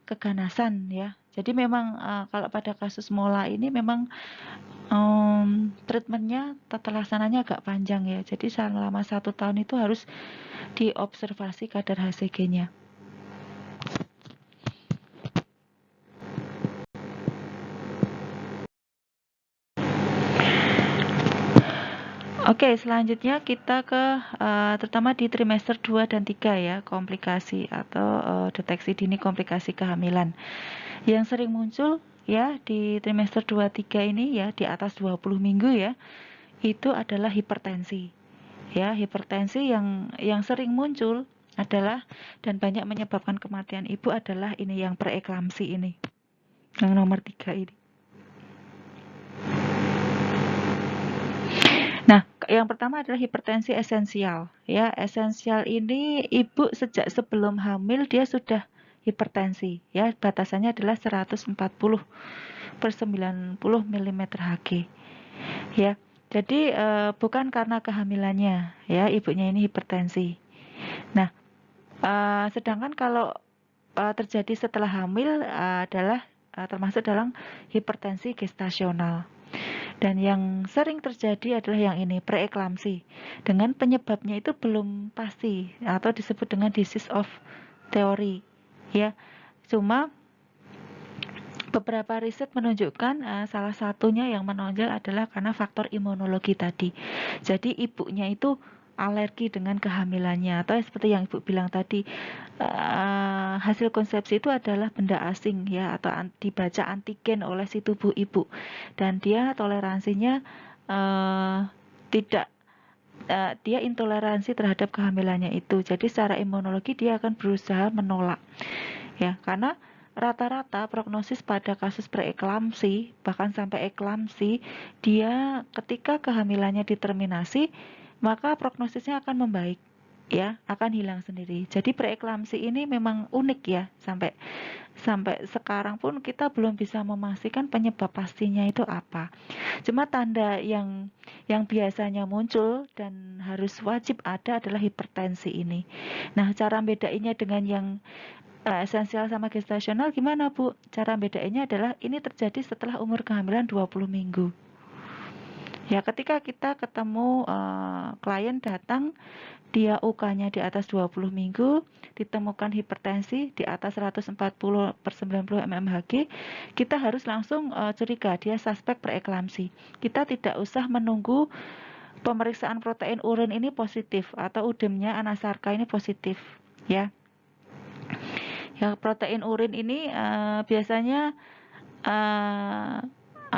keganasan ya. Jadi memang kalau pada kasus mola ini memang treatmentnya tata laksananya agak panjang ya. Jadi selama 1 tahun itu harus diobservasi kadar HCG-nya. Oke, selanjutnya kita ke terutama di trimester 2 dan 3 ya, komplikasi atau deteksi dini komplikasi kehamilan. Yang sering muncul ya di trimester 2 3 ini ya di atas 20 minggu ya, itu adalah hipertensi. Ya, hipertensi yang sering muncul adalah dan banyak menyebabkan kematian ibu adalah ini yang preeklamsi ini. Yang nomor 3 ini. Nah, yang pertama adalah hipertensi esensial. Ya, esensial ini ibu sejak sebelum hamil dia sudah hipertensi. Ya, batasannya adalah 140/90 mm Hg. Ya, jadi bukan karena kehamilannya, ya ibunya ini hipertensi. Nah, sedangkan kalau terjadi setelah hamil adalah termasuk dalam hipertensi gestasional. Dan yang sering terjadi adalah yang ini, preeklamsi. Dengan penyebabnya itu belum pasti atau disebut dengan disease of theory. Ya, cuma beberapa riset menunjukkan salah satunya yang menonjol adalah karena faktor imunologi tadi. Jadi ibunya itu alergi dengan kehamilannya atau seperti yang ibu bilang tadi hasil konsepsi itu adalah benda asing ya atau dibaca antigen oleh si tubuh ibu dan dia toleransinya tidak dia intoleransi terhadap kehamilannya itu. Jadi secara imunologi dia akan berusaha menolak ya karena rata-rata prognosis pada kasus preeklamsi bahkan sampai eklamsi dia ketika kehamilannya diterminasi maka prognosisnya akan membaik ya akan hilang sendiri. Jadi preeklamsi ini memang unik ya sampai sekarang pun kita belum bisa memastikan penyebab pastinya itu apa. Cuma tanda yang biasanya muncul dan harus wajib ada adalah hipertensi ini. Nah, cara bedainnya dengan yang esensial sama gestasional gimana Bu? Cara bedainnya adalah ini terjadi setelah umur kehamilan 20 minggu. Ya, ketika kita ketemu klien datang, dia UK-nya di atas 20 minggu, ditemukan hipertensi di atas 140/90 mm Hg, kita harus langsung curiga dia suspek preeklamsi. Kita tidak usah menunggu pemeriksaan protein urin ini positif atau udemnya anasarka ini positif, ya. Ya, protein urin ini biasanya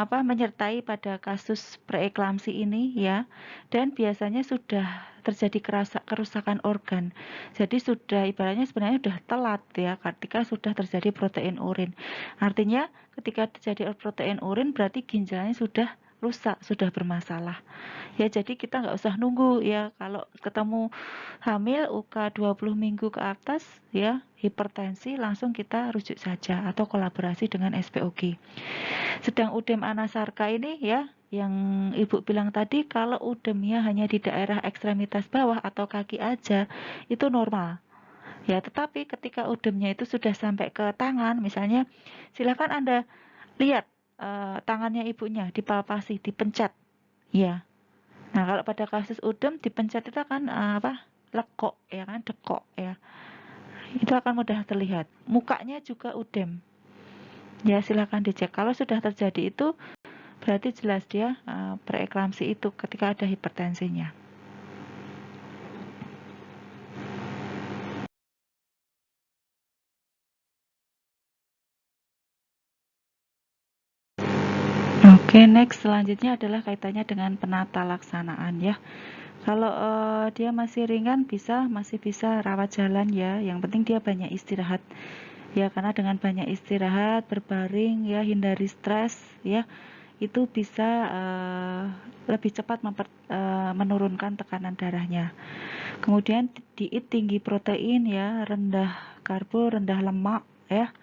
menyertai pada kasus preeklamsi ini ya, dan biasanya sudah terjadi kerusakan organ. Jadi sudah ibaratnya sebenarnya sudah telat ya ketika sudah terjadi protein urin. Artinya ketika terjadi protein urin berarti ginjalnya sudah rusak, sudah bermasalah. Ya, jadi kita nggak usah nunggu ya. Kalau ketemu hamil UK 20 minggu ke atas ya, hipertensi, langsung kita rujuk saja atau kolaborasi dengan SPOG. Sedang udem anasarka ini ya, yang Ibu bilang tadi, kalau udemnya hanya di daerah ekstremitas bawah atau kaki aja, itu normal. Ya, tetapi ketika udemnya itu sudah sampai ke tangan, misalnya, silakan Anda lihat tangannya ibunya, dipalpasi, dipencet. Ya. Nah, kalau pada kasus udem dipencet itu akan lekok ya kan, dekok ya. Itu akan mudah terlihat. Mukanya juga udem. Ya, silakan dicek. Kalau sudah terjadi itu berarti jelas dia preeklamsi itu ketika ada hipertensinya. Oke, next selanjutnya adalah kaitannya dengan penata laksanaan ya. Kalau dia masih ringan masih bisa rawat jalan ya. Yang penting dia banyak istirahat. Ya, karena dengan banyak istirahat, berbaring ya, hindari stres ya. Itu bisa lebih cepat menurunkan tekanan darahnya. Kemudian diet tinggi protein ya, rendah karbo, rendah lemak ya.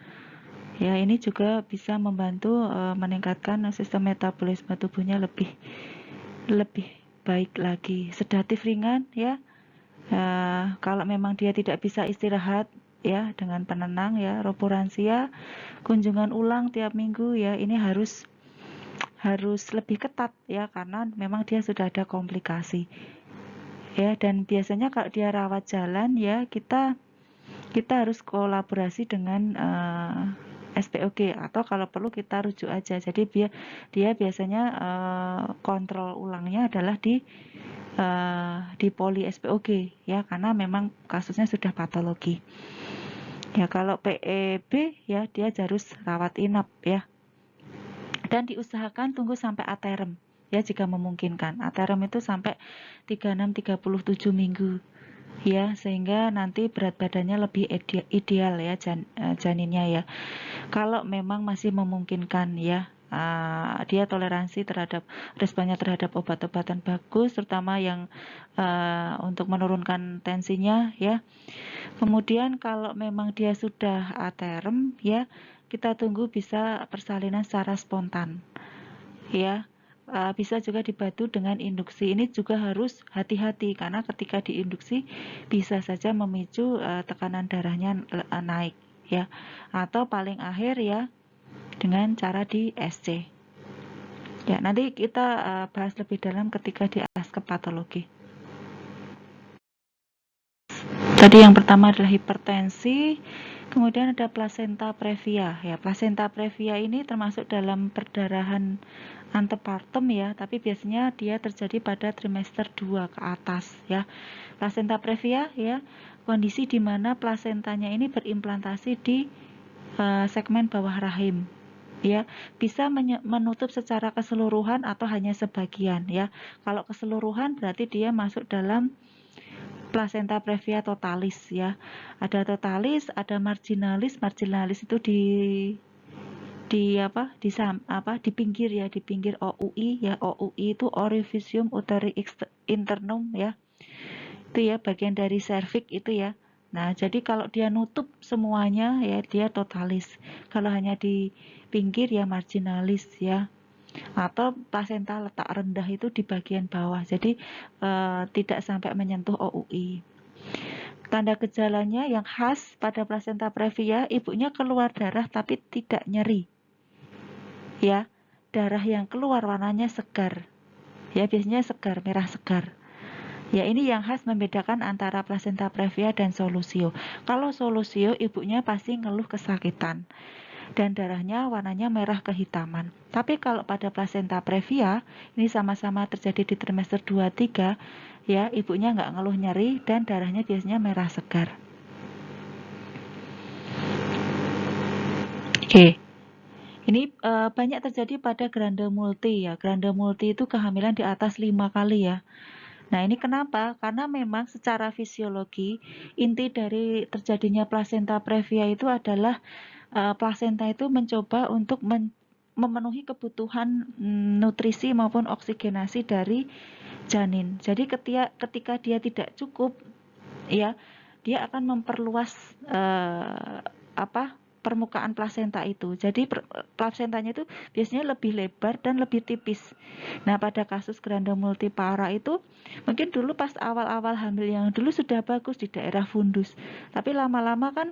Ya, ini juga bisa membantu meningkatkan sistem metabolisme tubuhnya lebih baik lagi. Sedatif ringan ya. Kalau memang dia tidak bisa istirahat ya, dengan penenang ya, roboransia, kunjungan ulang tiap minggu ya, ini harus lebih ketat ya, karena memang dia sudah ada komplikasi ya. Dan biasanya kalau dia rawat jalan ya, kita harus kolaborasi dengan SPOG, atau kalau perlu kita rujuk aja. Jadi dia biasanya kontrol ulangnya adalah di poli SPOG ya, karena memang kasusnya sudah patologi. Ya, kalau PEB ya dia harus rawat inap ya. Dan diusahakan tunggu sampai aterem ya, jika memungkinkan. Aterem itu sampai 36-37 minggu ya, sehingga nanti berat badannya lebih ideal ya, janinnya ya. Kalau memang masih memungkinkan ya, dia toleransi terhadap, responnya terhadap obat-obatan bagus, terutama yang untuk menurunkan tensinya ya. Kemudian kalau memang dia sudah aterem ya, kita tunggu bisa persalinan secara spontan ya. Bisa juga dibantu dengan induksi. Ini juga harus hati-hati, karena ketika diinduksi bisa saja memicu tekanan darahnya naik ya. Atau paling akhir ya dengan cara di SC. Ya, nanti kita bahas lebih dalam ketika di askep patologi. Tadi yang pertama adalah hipertensi, kemudian ada plasenta previa. Ya, plasenta previa ini termasuk dalam perdarahan antepartum ya, tapi biasanya dia terjadi pada trimester 2 ke atas ya. Plasenta previa ya, kondisi di mana plasentanya ini berimplantasi di segmen bawah rahim. Ya, bisa menutup secara keseluruhan atau hanya sebagian ya. Kalau keseluruhan berarti dia masuk dalam plasenta previa totalis ya. Ada totalis, ada marginalis. Marginalis itu di pinggir ya, di pinggir OUI ya. OUI itu Orificium Uteri Internum ya. Itu ya, bagian dari serviks itu ya. Nah, jadi kalau dia nutup semuanya ya, dia totalis. Kalau hanya di pinggir ya marginalis ya. Atau plasenta letak rendah itu di bagian bawah, jadi tidak sampai menyentuh OUI. Tanda gejalanya yang khas pada plasenta previa, ibunya keluar darah tapi tidak nyeri ya. Darah yang keluar warnanya segar ya, biasanya segar, merah segar ya. Ini yang khas membedakan antara plasenta previa dan solusio. Kalau solusio ibunya pasti ngeluh kesakitan dan darahnya warnanya merah kehitaman. Tapi kalau pada plasenta previa, ini sama-sama terjadi di trimester 2-3 ya, ibunya nggak ngeluh nyeri dan darahnya biasanya merah segar. Oke. Ini banyak terjadi pada grande multi ya. Grande multi itu kehamilan di atas 5 kali ya. Nah, ini kenapa? Karena memang secara fisiologi inti dari terjadinya plasenta previa itu adalah plasenta itu mencoba untuk memenuhi kebutuhan nutrisi maupun oksigenasi dari janin. Jadi ketika dia tidak cukup, ya, dia akan memperluas permukaan plasenta itu. Jadi plasentanya itu biasanya lebih lebar dan lebih tipis. Nah, pada kasus Granda multipara itu mungkin dulu pas awal-awal hamil yang dulu sudah bagus di daerah fundus. Tapi lama-lama kan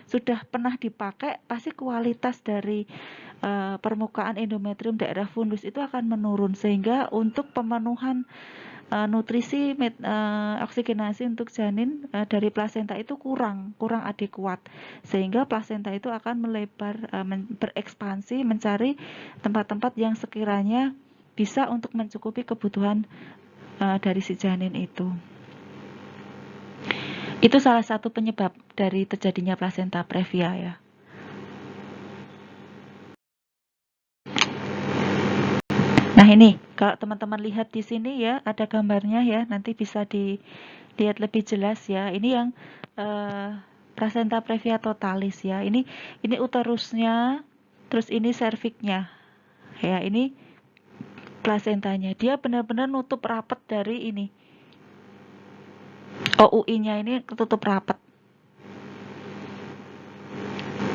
sudah pernah dipakai, pasti kualitas dari permukaan endometrium daerah fundus itu akan menurun, sehingga untuk pemenuhan nutrisi oksigenasi untuk janin dari plasenta itu kurang adekuat, sehingga plasenta itu akan melebar, berekspansi mencari tempat-tempat yang sekiranya bisa untuk mencukupi kebutuhan dari si janin itu. Itu salah satu penyebab dari terjadinya plasenta previa, ya. Nah, ini kalau teman-teman lihat di sini, ya, ada gambarnya, ya, nanti bisa dilihat lebih jelas, ya. Ini yang plasenta previa totalis, ya. Ini uterusnya, terus ini cervixnya, ya. Ini plasentanya, dia benar-benar nutup rapat dari ini. OUI-nya ini ketutup rapat,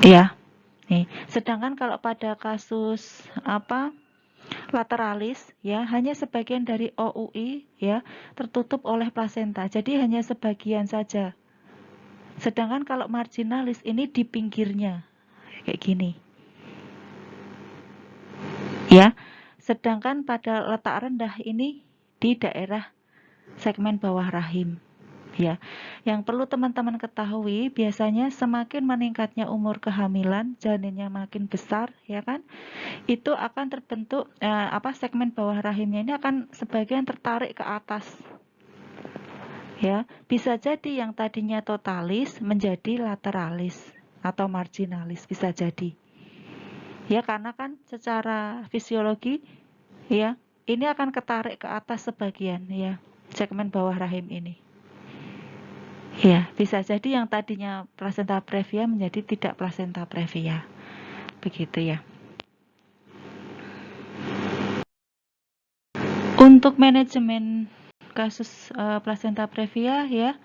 ya. Nih, sedangkan kalau pada kasus lateralis, ya, hanya sebagian dari OUI, ya, tertutup oleh plasenta. Jadi hanya sebagian saja. Sedangkan kalau marginalis ini di pinggirnya, kayak gini, ya. Sedangkan pada letak rendah ini di daerah segmen bawah rahim, ya. Yang perlu teman-teman ketahui, biasanya semakin meningkatnya umur kehamilan, janinnya makin besar, ya kan, itu akan terbentuk segmen bawah rahimnya ini akan sebagian tertarik ke atas, ya. Bisa jadi yang tadinya totalis menjadi lateralis atau marginalis, bisa jadi, ya, karena kan secara fisiologi, ya, ini akan ketarik ke atas sebagian, ya, segmen bawah rahim ini, ya. Bisa jadi yang tadinya plasenta previa menjadi tidak plasenta previa, begitu, ya. Untuk manajemen kasus plasenta previa, ya,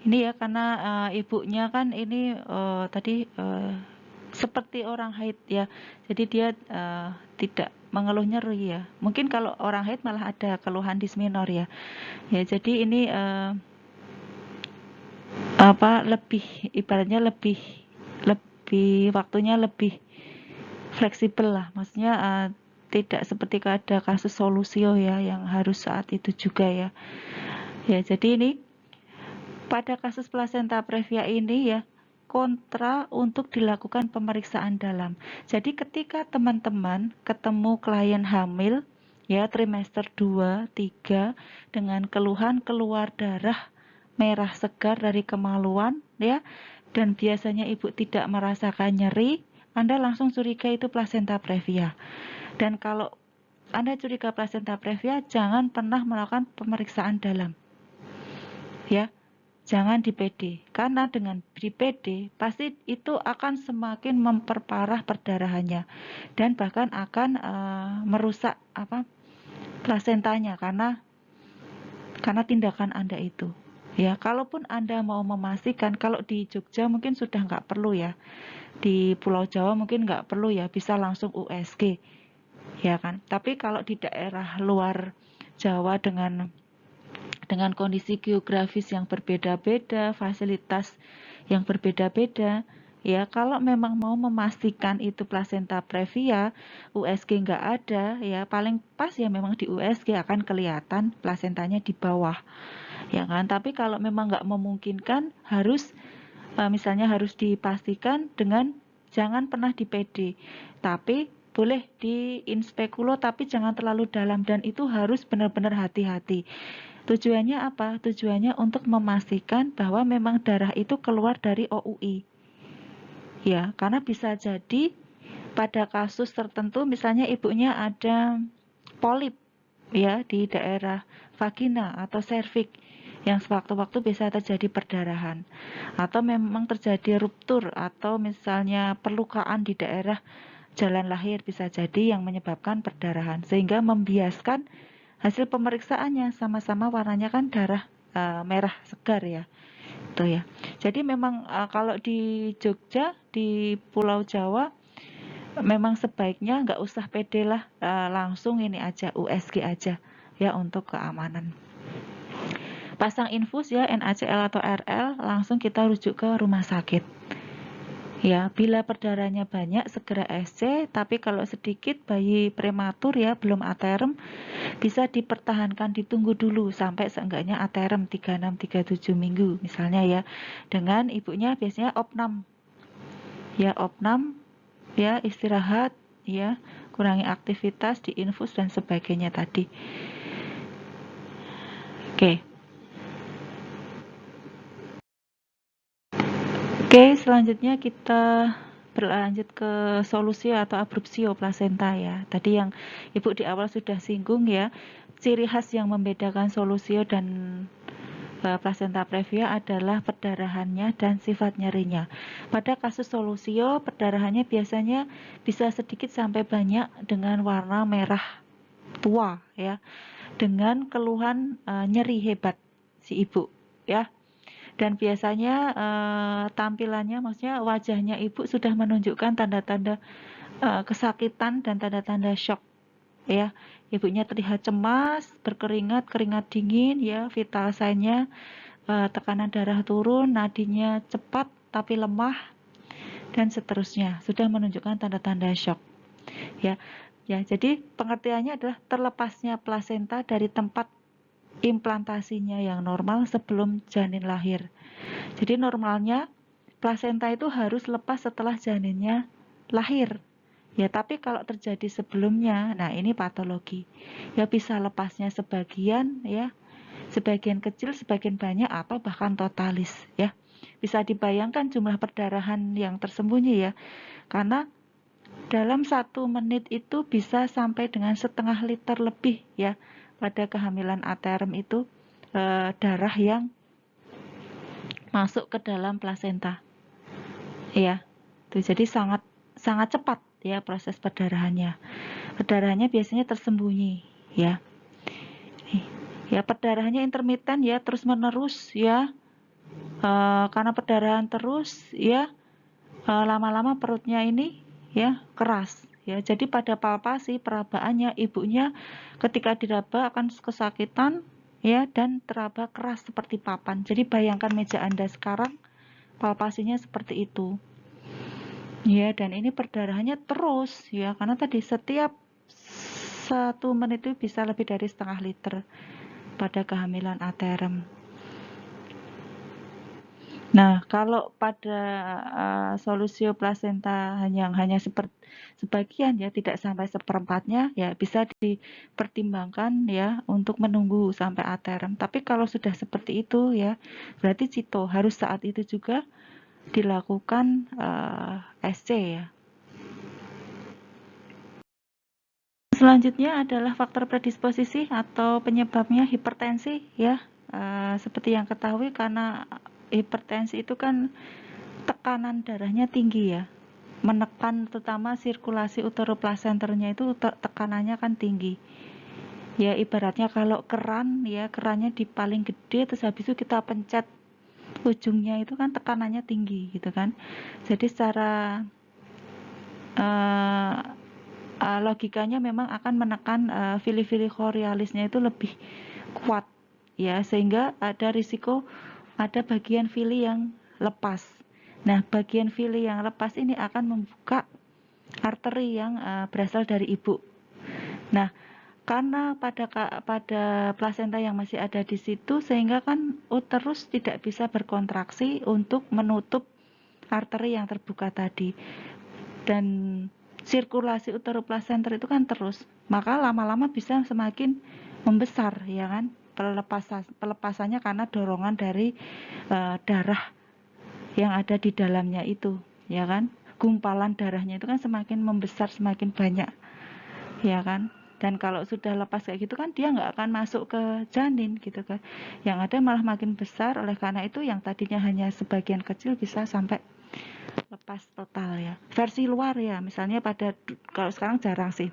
ini, ya, karena ibunya kan ini tadi seperti orang haid, ya. Jadi dia tidak mengeluh nyeri, ya. Mungkin kalau orang haid malah ada keluhan dismenor, ya. Ya, jadi ini lebih, ibaratnya lebih waktunya lebih fleksibel lah. Maksudnya tidak seperti ada kasus solusio, ya, yang harus saat itu juga, ya. Ya, jadi ini pada kasus plasenta previa ini, ya, kontra untuk dilakukan pemeriksaan dalam. Jadi ketika teman-teman ketemu klien hamil, ya, trimester 2, 3 dengan keluhan keluar darah merah segar dari kemaluan, ya, dan biasanya ibu tidak merasakan nyeri, Anda langsung curiga itu plasenta previa. Dan kalau Anda curiga plasenta previa, jangan pernah melakukan pemeriksaan dalam, ya. Jangan di PD, karena dengan di PD pasti itu akan semakin memperparah perdarahannya dan bahkan akan merusak plasentanya karena tindakan Anda itu, ya. Kalaupun Anda mau memastikan, kalau di Jogja mungkin sudah nggak perlu, ya. Di Pulau Jawa mungkin nggak perlu, ya, bisa langsung USG, ya kan. Tapi kalau di daerah luar Jawa dengan kondisi geografis yang berbeda-beda, fasilitas yang berbeda-beda, ya, kalau memang mau memastikan itu plasenta previa, USG nggak ada, ya, paling pas ya memang di USG akan kelihatan plasentanya di bawah, ya kan. Tapi kalau memang nggak memungkinkan, harus misalnya harus dipastikan dengan jangan pernah di PD, tapi boleh di inspekulo, tapi jangan terlalu dalam, dan itu harus benar-benar hati-hati. Tujuannya apa? Tujuannya untuk memastikan bahwa memang darah itu keluar dari OUI. Ya, karena bisa jadi pada kasus tertentu misalnya ibunya ada polip, ya, di daerah vagina atau serviks yang sewaktu-waktu bisa terjadi perdarahan, atau memang terjadi ruptur atau misalnya perlukaan di daerah jalan lahir bisa jadi yang menyebabkan perdarahan, sehingga membiaskan hasil pemeriksaannya sama-sama warnanya kan darah merah segar ya. Itu ya. Jadi memang kalau di Jogja, di Pulau Jawa, memang sebaiknya nggak usah pede lah, langsung ini aja USG aja ya untuk keamanan. Pasang infus ya NaCl atau RL, langsung kita rujuk ke rumah sakit. Ya, bila perdarahannya banyak segera SC, tapi kalau sedikit bayi prematur ya belum aterem bisa dipertahankan, ditunggu dulu sampai seenggaknya aterem 36-37 minggu misalnya ya. Dengan ibunya biasanya opnam. Ya, opnam ya, istirahat ya, kurangi aktivitas, diinfus dan sebagainya tadi. Oke. Oke, selanjutnya kita berlanjut ke solusi atau abrupsio plasenta ya. Tadi yang Ibu di awal sudah singgung ya, ciri khas yang membedakan solusio dan plasenta previa adalah perdarahannya dan sifat nyerinya. Pada kasus solusio, perdarahannya biasanya bisa sedikit sampai banyak dengan warna merah tua ya, dengan keluhan nyeri hebat si ibu ya. Dan biasanya tampilannya, maksudnya wajahnya ibu sudah menunjukkan tanda-tanda kesakitan dan tanda-tanda shock ya. Ibunya terlihat cemas, berkeringat, keringat dingin ya, vital sign-nya tekanan darah turun, nadinya cepat tapi lemah dan seterusnya, sudah menunjukkan tanda-tanda shock ya. Ya, jadi pengertiannya adalah terlepasnya plasenta dari tempat implantasinya yang normal sebelum janin lahir. Jadi normalnya plasenta itu harus lepas setelah janinnya lahir. Ya, tapi kalau terjadi sebelumnya, nah ini patologi. Ya bisa lepasnya sebagian ya, sebagian kecil, sebagian banyak atau bahkan totalis ya. Bisa dibayangkan jumlah perdarahan yang tersembunyi ya. Karena dalam 1 menit itu bisa sampai dengan setengah liter lebih ya pada kehamilan aterem itu darah yang masuk ke dalam plasenta. Ya. Jadi sangat cepat ya proses perdarahannya. Perdarahannya biasanya tersembunyi ya. Ya, perdarahannya intermiten ya, terus-menerus ya. Karena perdarahan terus ya, lama-lama perutnya ini ya keras ya. Jadi pada palpasi perabaannya ibunya ketika diraba akan kesakitan ya dan teraba keras seperti papan. Jadi bayangkan meja Anda sekarang palpasinya seperti itu. Ya, dan ini perdarahannya terus ya, karena tadi setiap 1 menit itu bisa lebih dari setengah liter pada kehamilan aterem. Nah, kalau pada solusio plasenta hanya sebagian ya, tidak sampai seperempatnya, ya bisa dipertimbangkan ya untuk menunggu sampai aterem. Tapi kalau sudah seperti itu ya, berarti cito harus saat itu juga dilakukan SC ya. Selanjutnya adalah faktor predisposisi atau penyebabnya hipertensi ya. Seperti yang ketahui karena hipertensi itu kan tekanan darahnya tinggi ya. Menekan terutama sirkulasi uteroplasenternya itu tekanannya kan tinggi. Ya ibaratnya kalau keran ya, kerannya di paling gede terus habis itu kita pencet ujungnya itu kan tekanannya tinggi gitu kan. Jadi secara logikanya memang akan menekan villi-villi chorioalisnya itu lebih kuat ya, sehingga ada risiko ada bagian villi yang lepas. Nah, bagian villi yang lepas ini akan membuka arteri yang berasal dari ibu. Nah, karena pada plasenta yang masih ada di situ sehingga kan uterus tidak bisa berkontraksi untuk menutup arteri yang terbuka tadi. Dan sirkulasi uteroplasenter itu kan terus, maka lama-lama bisa semakin membesar ya kan pelepasannya karena dorongan dari darah yang ada di dalamnya itu ya kan, gumpalan darahnya itu kan semakin membesar, semakin banyak ya kan. Dan kalau sudah lepas kayak gitu kan dia nggak akan masuk ke janin gitu kan, yang ada malah makin besar. Oleh karena itu yang tadinya hanya sebagian kecil bisa sampai lepas total ya. Versi luar ya, misalnya kalau sekarang jarang sih.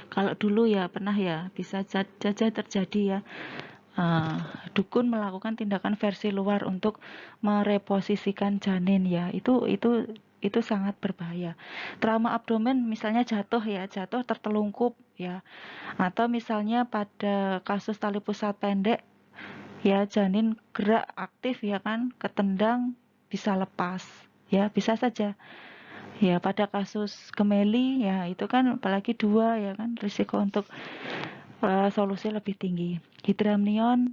Kalau dulu ya pernah ya, bisa saja terjadi ya. Dukun melakukan tindakan versi luar untuk mereposisikan janin ya. Itu sangat berbahaya. Trauma abdomen misalnya jatuh tertelungkup ya. Atau misalnya pada kasus tali pusat pendek ya, janin gerak aktif ya kan, ketendang bisa lepas ya, bisa saja ya. Pada kasus gemeli ya, itu kan apalagi 2 ya kan, risiko untuk solusi lebih tinggi. Hidramnion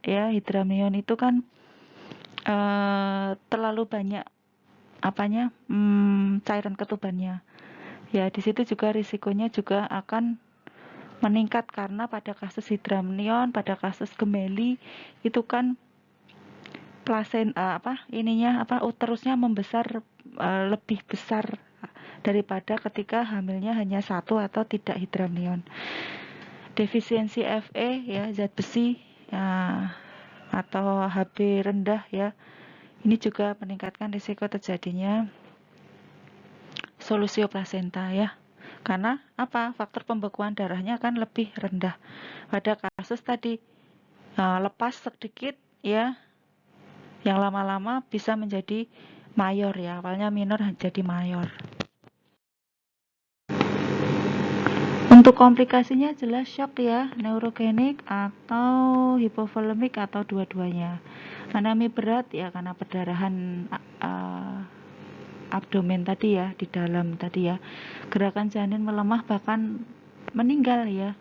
ya, hidramnion itu kan terlalu banyak cairan ketubannya ya, di situ juga risikonya juga akan meningkat, karena pada kasus hidramnion, pada kasus gemeli itu kan uterusnya membesar, lebih besar daripada ketika hamilnya hanya 1 atau tidak hidramnion. Defisiensi Fe ya, zat besi ya, atau Hb rendah ya, ini juga meningkatkan risiko terjadinya solusio plasenta ya. Karena faktor pembekuan darahnya kan lebih rendah. Pada kasus tadi lepas sedikit ya, yang lama-lama bisa menjadi mayor ya, awalnya minor jadi mayor. Untuk komplikasinya jelas shock ya, neurogenik atau hipovolemik atau dua-duanya. Anemi berat ya karena perdarahan abdomen tadi ya, di dalam tadi ya. Gerakan janin melemah bahkan meninggal ya.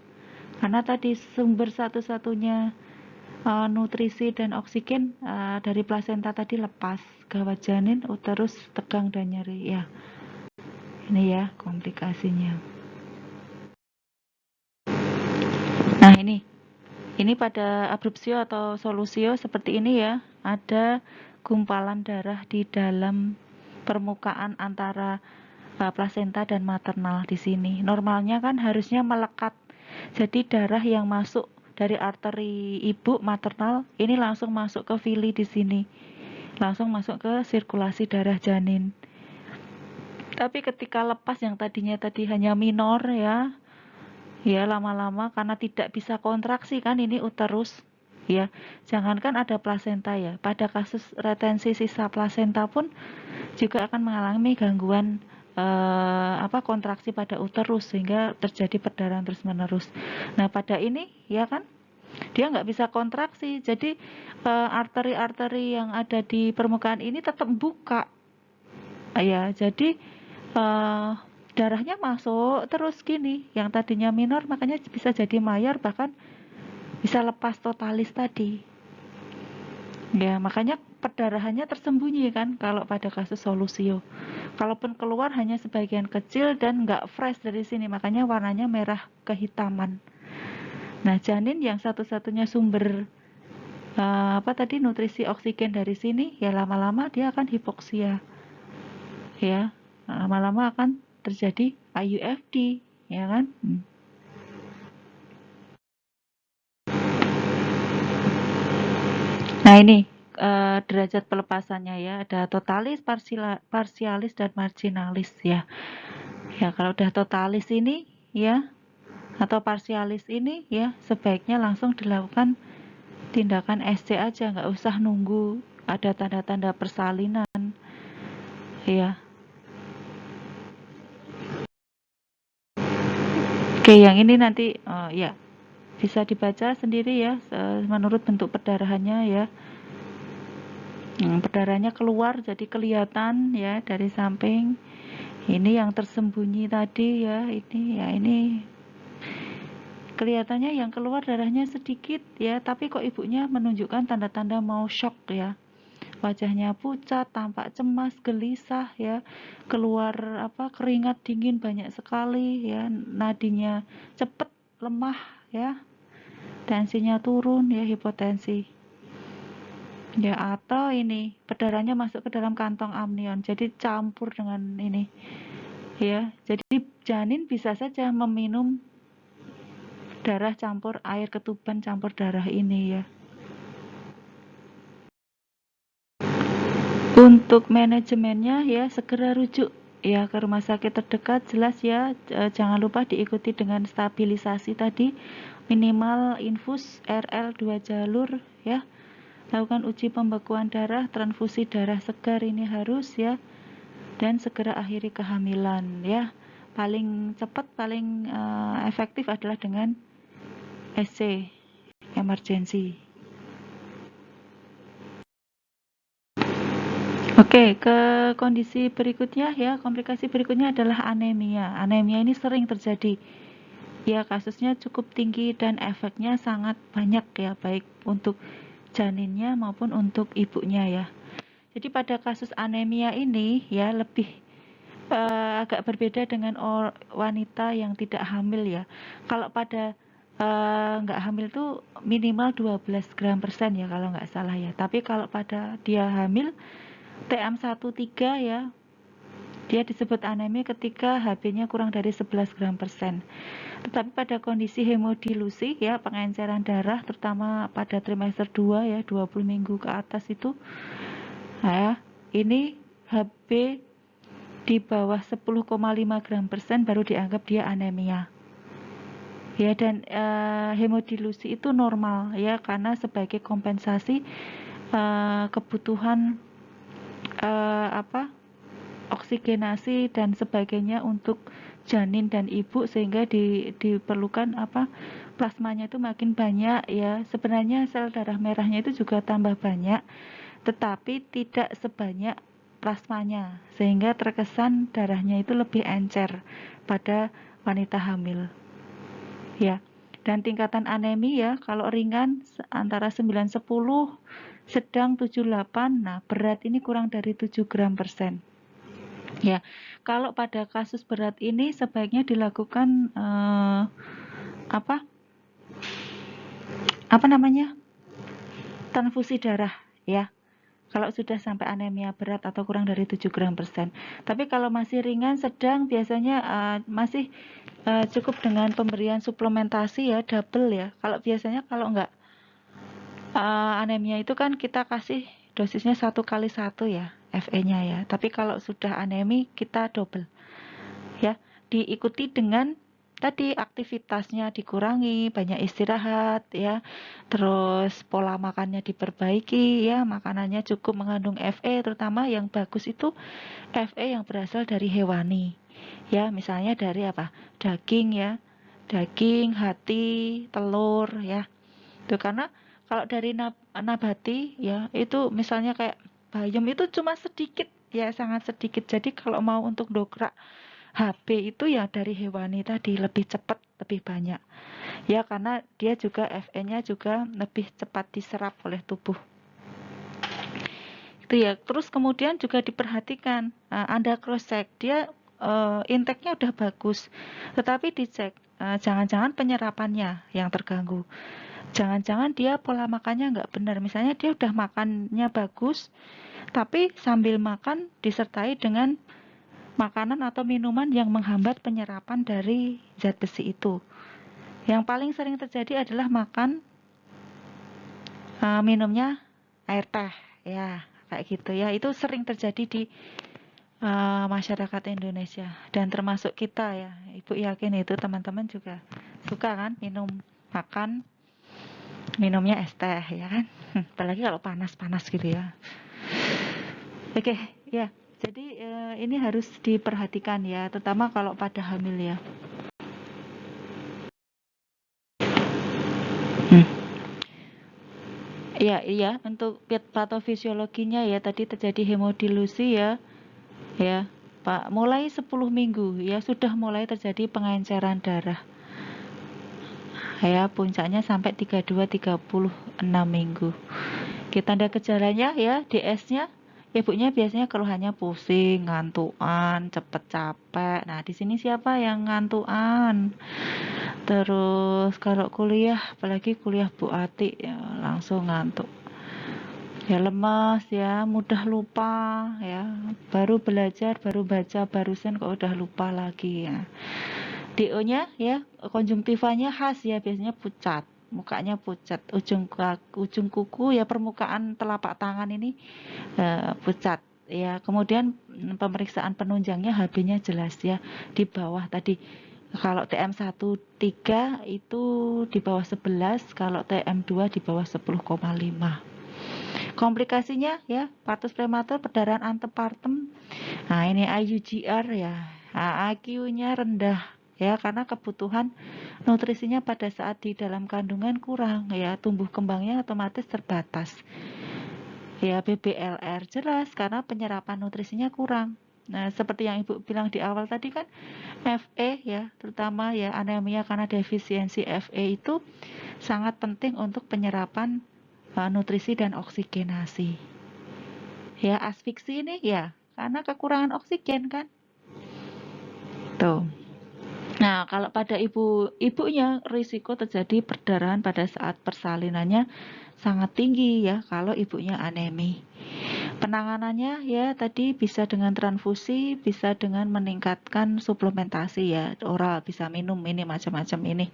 Karena tadi sumber satu-satunya nutrisi dan oksigen dari plasenta tadi lepas. Gawat janin, uterus tegang dan nyeri ya. Ini ya komplikasinya. Nah ini pada abrupsio atau solusio seperti ini ya. Ada gumpalan darah di dalam permukaan antara plasenta dan maternal di sini. Normalnya kan harusnya melekat. Jadi darah yang masuk dari arteri ibu maternal ini langsung masuk ke vili di sini. Langsung masuk ke sirkulasi darah janin. Tapi ketika lepas yang tadinya tadi hanya minor ya lama-lama karena tidak bisa kontraksi kan ini uterus. Ya, jangankan ada plasenta ya, pada kasus retensi sisa plasenta pun juga akan mengalami gangguan kontraksi pada uterus sehingga terjadi perdarahan terus-menerus. Nah, pada ini ya kan dia nggak bisa kontraksi, jadi arteri-arteri yang ada di permukaan ini tetap buka. Ya, jadi darahnya masuk terus gini, yang tadinya minor makanya bisa jadi mayor, bahkan bisa lepas totalis tadi. Ya, makanya perdarahannya tersembunyi kan kalau pada kasus solusio. Kalaupun keluar hanya sebagian kecil dan nggak fresh dari sini, makanya warnanya merah kehitaman. Nah, janin yang satu-satunya sumber nutrisi oksigen dari sini, ya lama-lama dia akan hipoksia. Ya, lama-lama akan terjadi IUFD, ya kan? Nah ini derajat pelepasannya ya, ada totalis, parsialis, dan marginalis ya. Ya kalau udah totalis ini ya, atau parsialis ini ya, sebaiknya langsung dilakukan tindakan SC aja, nggak usah nunggu ada tanda-tanda persalinan ya. Oke, yang ini nanti ya bisa dibaca sendiri ya, menurut bentuk perdarahannya ya. Perdarahannya keluar jadi kelihatan ya dari samping. Ini yang tersembunyi tadi ya, ini kelihatannya yang keluar darahnya sedikit ya, tapi kok ibunya menunjukkan tanda-tanda mau shock ya. Wajahnya pucat, tampak cemas, gelisah ya, keluar keringat dingin banyak sekali ya, nadinya cepet lemah ya, tensinya turun ya, hipotensi ya, atau ini perdarahannya masuk ke dalam kantong amnion jadi campur dengan ini ya, jadi janin bisa saja meminum darah campur air ketuban campur darah ini ya. Untuk manajemennya ya segera rujuk ya ke rumah sakit terdekat, jelas ya. Jangan lupa diikuti dengan stabilisasi tadi, minimal infus RL 2 jalur ya. Lakukan uji pembekuan darah, transfusi darah segar ini harus ya, dan segera akhiri kehamilan ya. Paling cepat, paling efektif adalah dengan SC, emergency. Oke, ke kondisi berikutnya ya, komplikasi berikutnya adalah anemia. Anemia ini sering terjadi. Ya, kasusnya cukup tinggi dan efeknya sangat banyak ya, baik untuk janinnya maupun untuk ibunya ya. Jadi pada kasus anemia ini ya lebih agak berbeda dengan wanita yang tidak hamil ya. Kalau pada nggak hamil itu minimal 12 gram persen ya kalau nggak salah ya. Tapi kalau pada dia hamil TM13 ya, dia disebut anemia ketika HB-nya kurang dari 11 gram persen. Tetapi pada kondisi hemodilusi ya, pengenceran darah terutama pada trimester 2 ya, 20 minggu ke atas itu ya, ini HB di bawah 10,5 gram persen baru dianggap dia anemia. Ya, dan hemodilusi itu normal ya, karena sebagai kompensasi kebutuhan oksigenasi dan sebagainya untuk janin dan ibu, sehingga diperlukan plasmanya itu makin banyak ya. Sebenarnya sel darah merahnya itu juga tambah banyak, tetapi tidak sebanyak plasmanya, sehingga terkesan darahnya itu lebih encer pada wanita hamil ya. Dan tingkatan anemia kalau ringan antara 9-10, sedang 7-8, nah berat ini kurang dari 7 gram persen. Ya, kalau pada kasus berat ini sebaiknya dilakukan transfusi darah ya. Kalau sudah sampai anemia berat atau kurang dari 7 gram persen. Tapi kalau masih ringan sedang, biasanya masih cukup dengan pemberian suplementasi ya, double ya. Kalau biasanya kalau enggak anemia itu kan kita kasih dosisnya 1x1 ya, Fe-nya ya. Tapi kalau sudah anemi kita double ya. Diikuti dengan tadi aktivitasnya dikurangi, banyak istirahat ya. Terus pola makannya diperbaiki ya, makanannya cukup mengandung Fe, terutama yang bagus itu Fe yang berasal dari hewani. Ya, misalnya dari daging ya. Daging, hati, telur ya. Itu karena kalau dari nabati ya, itu misalnya kayak bayam itu cuma sedikit ya, sangat sedikit. Jadi kalau mau untuk dongkrak HB itu ya dari hewani tadi, lebih cepat, lebih banyak. Ya, karena dia juga Fe-nya juga lebih cepat diserap oleh tubuh. Itu ya. Terus kemudian juga diperhatikan, Anda cross check, dia intake-nya udah bagus, tetapi dicek jangan-jangan penyerapannya yang terganggu. Jangan-jangan dia pola makannya nggak benar. Misalnya dia udah makannya bagus, tapi sambil makan disertai dengan makanan atau minuman yang menghambat penyerapan dari zat besi itu. Yang paling sering terjadi adalah minumnya air teh ya, kayak gitu ya. Itu sering terjadi di masyarakat Indonesia dan termasuk kita ya. Ibu yakin itu teman-teman juga suka kan minumnya es teh ya kan. Apalagi kalau panas-panas gitu ya. Oke, ya. Jadi ini harus diperhatikan ya, terutama kalau pada hamil ya. Iya, untuk patofisiologinya ya, tadi terjadi hemodilusi ya. Ya, Pak, mulai 10 minggu ya sudah mulai terjadi pengenceran darah. Ya, puncaknya sampai 32-36 minggu. Tanda gejalanya ya, DS-nya ibunya biasanya keluhannya pusing, ngantukan, cepet capek. Nah, di sini siapa yang ngantukan? Terus kalau kuliah, apalagi kuliah Bu Ati ya, langsung ngantuk. Ya lemas ya, mudah lupa ya. Baru belajar, baru baca, barusan kok udah lupa lagi ya. DO-nya ya, konjungtivanya khas ya, biasanya pucat mukanya pucat, ujung kuku ya, permukaan telapak tangan ini pucat ya. Kemudian pemeriksaan penunjangnya HB-nya jelas ya, di bawah tadi. Kalau TM13 itu di bawah 11, kalau TM2 di bawah 10,5. Komplikasinya ya, partus prematur, perdarahan antepartem. Nah, ini IUGR ya. Nah, IQ-nya rendah ya, karena kebutuhan nutrisinya pada saat di dalam kandungan kurang ya, tumbuh kembangnya otomatis terbatas. Ya, BBLR jelas karena penyerapan nutrisinya kurang. Nah, seperti yang Ibu bilang di awal tadi kan, Fe ya, terutama ya anemia karena defisiensi Fe itu sangat penting untuk penyerapan nutrisi dan oksigenasi. Ya, asfiksi ini ya karena kekurangan oksigen kan. Tuh. Nah, kalau pada ibunya risiko terjadi perdarahan pada saat persalinannya sangat tinggi ya kalau ibunya anemi. Penanganannya ya tadi bisa dengan transfusi, bisa dengan meningkatkan suplementasi ya, oral, bisa minum ini macam-macam ini.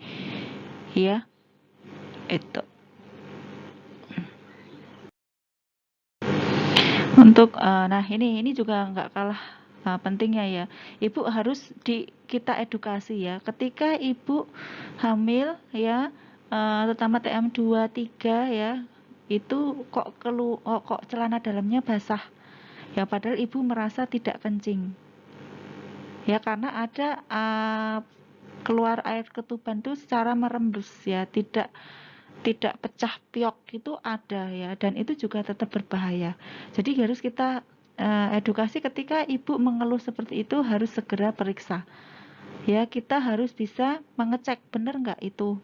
Ya. Itu. Untuk nah ini juga nggak kalah pentingnya ya. Ibu harus kita edukasi ya. Ketika ibu hamil ya, terutama TM2, 3 ya, itu kok celana dalamnya basah. Ya padahal ibu merasa tidak kencing. Ya karena ada keluar air ketuban itu secara merembes ya, tidak pecah piok itu ada ya, dan itu juga tetap berbahaya. Jadi harus kita edukasi ketika ibu mengeluh seperti itu harus segera periksa. Ya, kita harus bisa mengecek benar nggak itu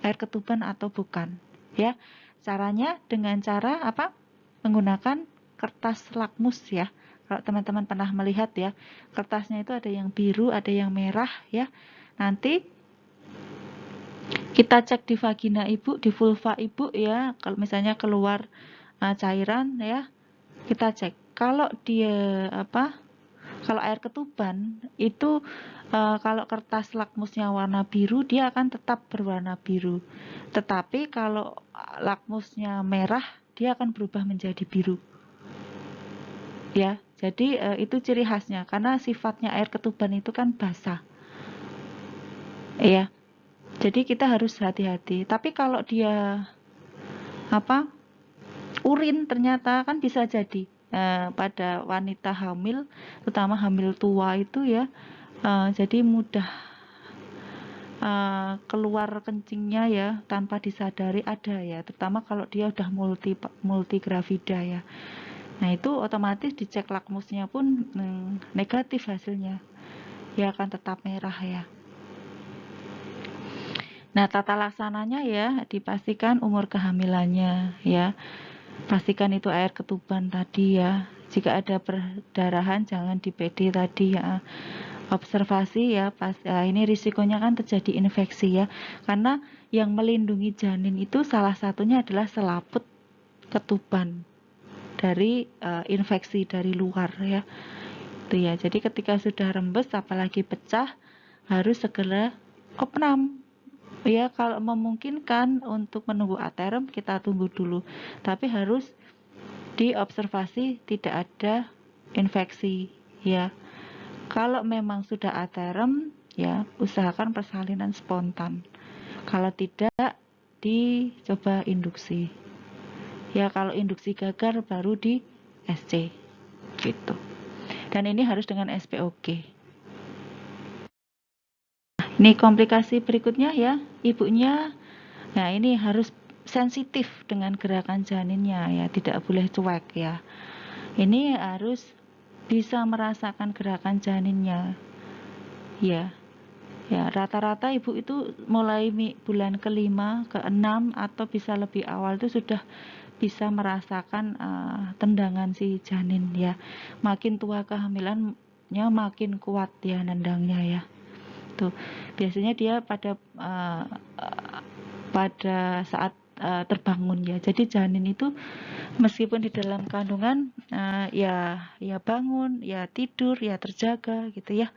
air ketuban atau bukan. Ya, caranya dengan cara apa? Menggunakan kertas lakmus ya. Kalau teman-teman pernah melihat ya, kertasnya itu ada yang biru, ada yang merah ya. Nanti kita cek di vagina ibu, di vulva ibu ya. Kalau misalnya keluar cairan ya, kita cek. Kalau dia kalau air ketuban itu kalau kertas lakmusnya warna biru, dia akan tetap berwarna biru. Tetapi kalau lakmusnya merah, dia akan berubah menjadi biru. Ya, jadi itu ciri khasnya karena sifatnya air ketuban itu kan basah. Ya. Jadi kita harus hati-hati. Tapi kalau dia urin ternyata kan bisa jadi pada wanita hamil, terutama hamil tua itu ya, jadi mudah keluar kencingnya ya tanpa disadari ada ya, terutama kalau dia udah multi gravida ya. Nah itu otomatis dicek lakmusnya pun negatif hasilnya, ya akan tetap merah ya. Nah tata laksananya ya dipastikan umur kehamilannya ya. Pastikan itu air ketuban tadi ya. Jika ada perdarahan jangan di PD tadi ya. Observasi ya, ini risikonya kan terjadi infeksi ya. Karena yang melindungi janin itu salah satunya adalah selaput ketuban dari infeksi dari luar ya. Itu ya. Jadi ketika sudah rembes apalagi pecah harus segera opnam. Ya, kalau memungkinkan untuk menunggu aterem kita tunggu dulu. Tapi harus diobservasi tidak ada infeksi ya. Kalau memang sudah aterem ya usahakan persalinan spontan. Kalau tidak dicoba induksi. Ya kalau induksi gagal baru di SC gitu. Dan ini harus dengan SPOG. Ini komplikasi berikutnya ya, ibunya. Nah, ini harus sensitif dengan gerakan janinnya ya, tidak boleh cuek ya. Ini harus bisa merasakan gerakan janinnya. Ya. Ya, rata-rata ibu itu mulai bulan ke-5, ke-6 atau bisa lebih awal itu sudah bisa merasakan tendangan si janin ya. Makin tua kehamilannya makin kuat ya nendangnya ya. Tuh. Biasanya dia pada saat terbangun ya. Jadi janin itu meskipun di dalam kandungan ya bangun, ya tidur, ya terjaga gitu ya.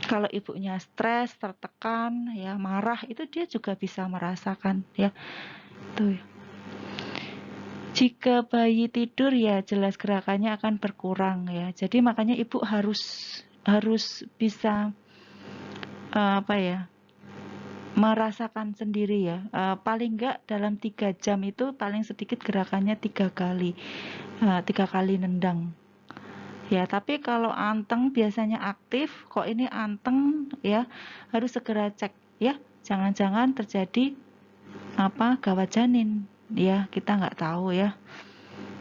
Kalau ibunya stres, tertekan, ya marah, itu dia juga bisa merasakan, ya. Tuh. Jika bayi tidur, ya jelas gerakannya akan berkurang, ya. Jadi makanya ibu harus bisa apa ya, merasakan sendiri, ya. Paling enggak dalam 3 jam itu paling sedikit gerakannya 3 kali, 3 kali nendang. Ya, tapi kalau anteng biasanya aktif, kok ini anteng, ya harus segera cek, ya. Jangan-jangan terjadi gawat janin, ya kita nggak tahu, ya.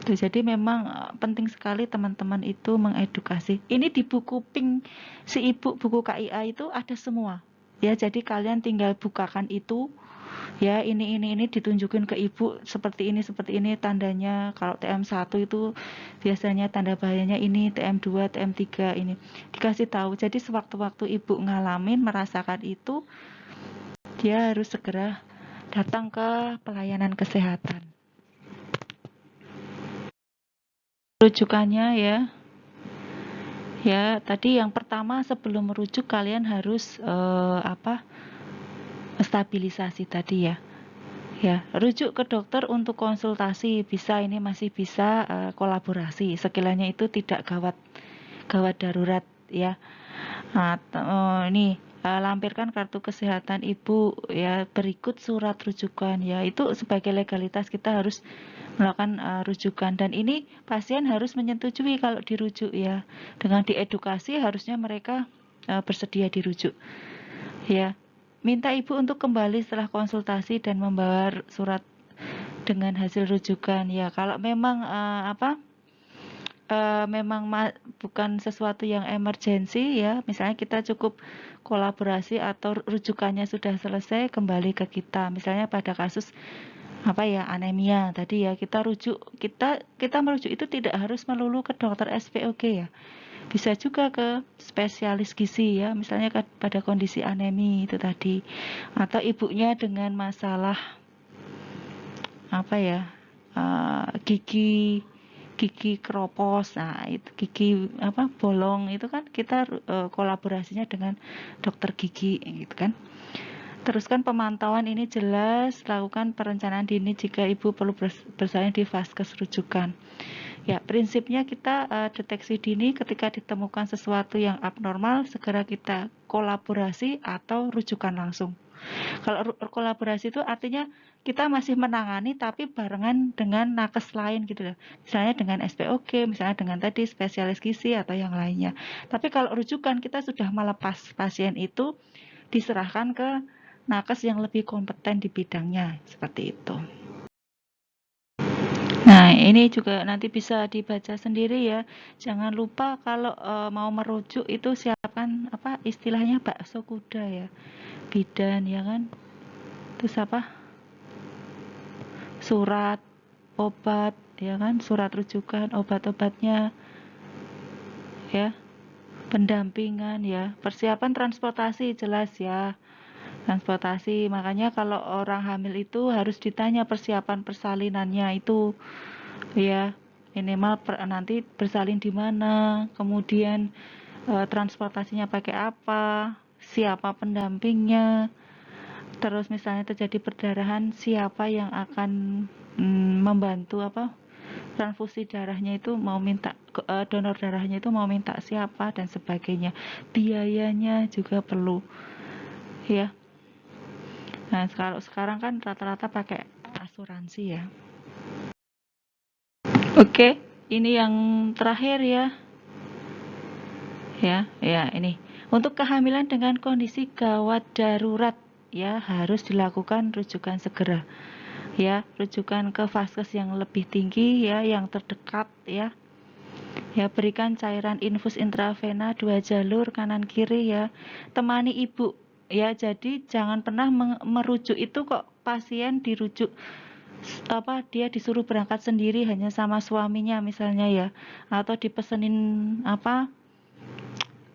Tuh, jadi memang penting sekali teman-teman itu mengedukasi. Ini di buku pink si ibu, buku KIA itu ada semua, ya. Jadi kalian tinggal bukakan itu, ya, ini ditunjukin ke ibu seperti ini tandanya. Kalau TM1 itu biasanya tanda bahayanya ini, TM2, TM3 ini dikasih tahu. Jadi sewaktu-waktu ibu ngalamin merasakan itu, dia harus segera datang ke pelayanan kesehatan. Rujukannya, ya tadi yang pertama sebelum merujuk kalian harus stabilisasi tadi, ya. Ya, rujuk ke dokter untuk konsultasi bisa, ini masih bisa kolaborasi. Sekiranya itu tidak gawat darurat, ya. Nah, ini lampirkan kartu kesehatan ibu, ya, berikut surat rujukan, ya. Itu sebagai legalitas kita harus melakukan rujukan, dan ini pasien harus menyetujui kalau dirujuk, ya. Dengan diedukasi harusnya mereka bersedia dirujuk, ya. Minta ibu untuk kembali setelah konsultasi dan membawa surat dengan hasil rujukan, ya. Kalau memang memang bukan sesuatu yang emergensi, ya, misalnya kita cukup kolaborasi atau rujukannya sudah selesai, kembali ke kita. Misalnya pada kasus anemia tadi, ya, kita merujuk itu tidak harus melulu ke dokter SPOG, ya. Bisa juga ke spesialis gizi, ya, misalnya pada kondisi anemi itu tadi, atau ibunya dengan masalah gigi keropos, nah itu gigi bolong, itu kan kita kolaborasinya dengan dokter gigi, gitu kan. Teruskan pemantauan ini jelas, lakukan perencanaan dini jika ibu perlu bersalin di vaskes rujukan. Ya, prinsipnya kita deteksi dini ketika ditemukan sesuatu yang abnormal, segera kita kolaborasi atau rujukan langsung. Kalau kolaborasi itu artinya kita masih menangani tapi barengan dengan nakes lain gitu, misalnya dengan SPOG, misalnya dengan tadi spesialis gizi atau yang lainnya. Tapi kalau rujukan kita sudah melepas pasien itu, diserahkan ke nakes yang lebih kompeten di bidangnya, seperti itu. Nah, ini juga nanti bisa dibaca sendiri, ya. Jangan lupa kalau mau merujuk itu siapkan istilahnya bakso kuda, ya. Bidan, ya kan. Terus surat obat, ya kan, surat rujukan, obat-obatnya, ya. Pendampingan, ya. Persiapan transportasi jelas, ya. Transportasi, makanya kalau orang hamil itu harus ditanya persiapan persalinannya itu, ya. Minimal nanti bersalin di mana, kemudian transportasinya pakai apa, siapa pendampingnya, terus misalnya terjadi perdarahan, siapa yang akan membantu transfusi darahnya itu, mau minta donor darahnya itu mau minta siapa, dan sebagainya. Biayanya juga perlu, ya. Nah, kalau sekarang kan rata-rata pakai asuransi, ya. Oke, ini yang terakhir, ya. Ya, ini. Untuk kehamilan dengan kondisi gawat darurat, ya, harus dilakukan rujukan segera. Ya, rujukan ke vaskes yang lebih tinggi, ya, yang terdekat, ya. Ya, berikan cairan infus intravena 2 jalur kanan kiri, ya. Temani ibu, ya. Jadi jangan pernah merujuk itu kok pasien dirujuk dia disuruh berangkat sendiri hanya sama suaminya misalnya, ya, atau dipesenin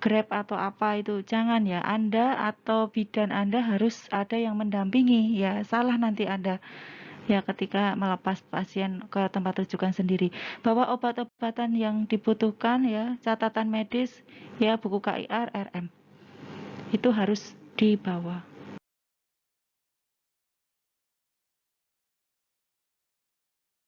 Grab atau apa itu. Jangan, ya. Anda atau bidan Anda harus ada yang mendampingi, ya. Salah nanti Anda, ya, ketika melepas pasien ke tempat rujukan sendiri. Bawa obat-obatan yang dibutuhkan, ya, catatan medis, ya, buku KIR, RM. itu harus dibawa.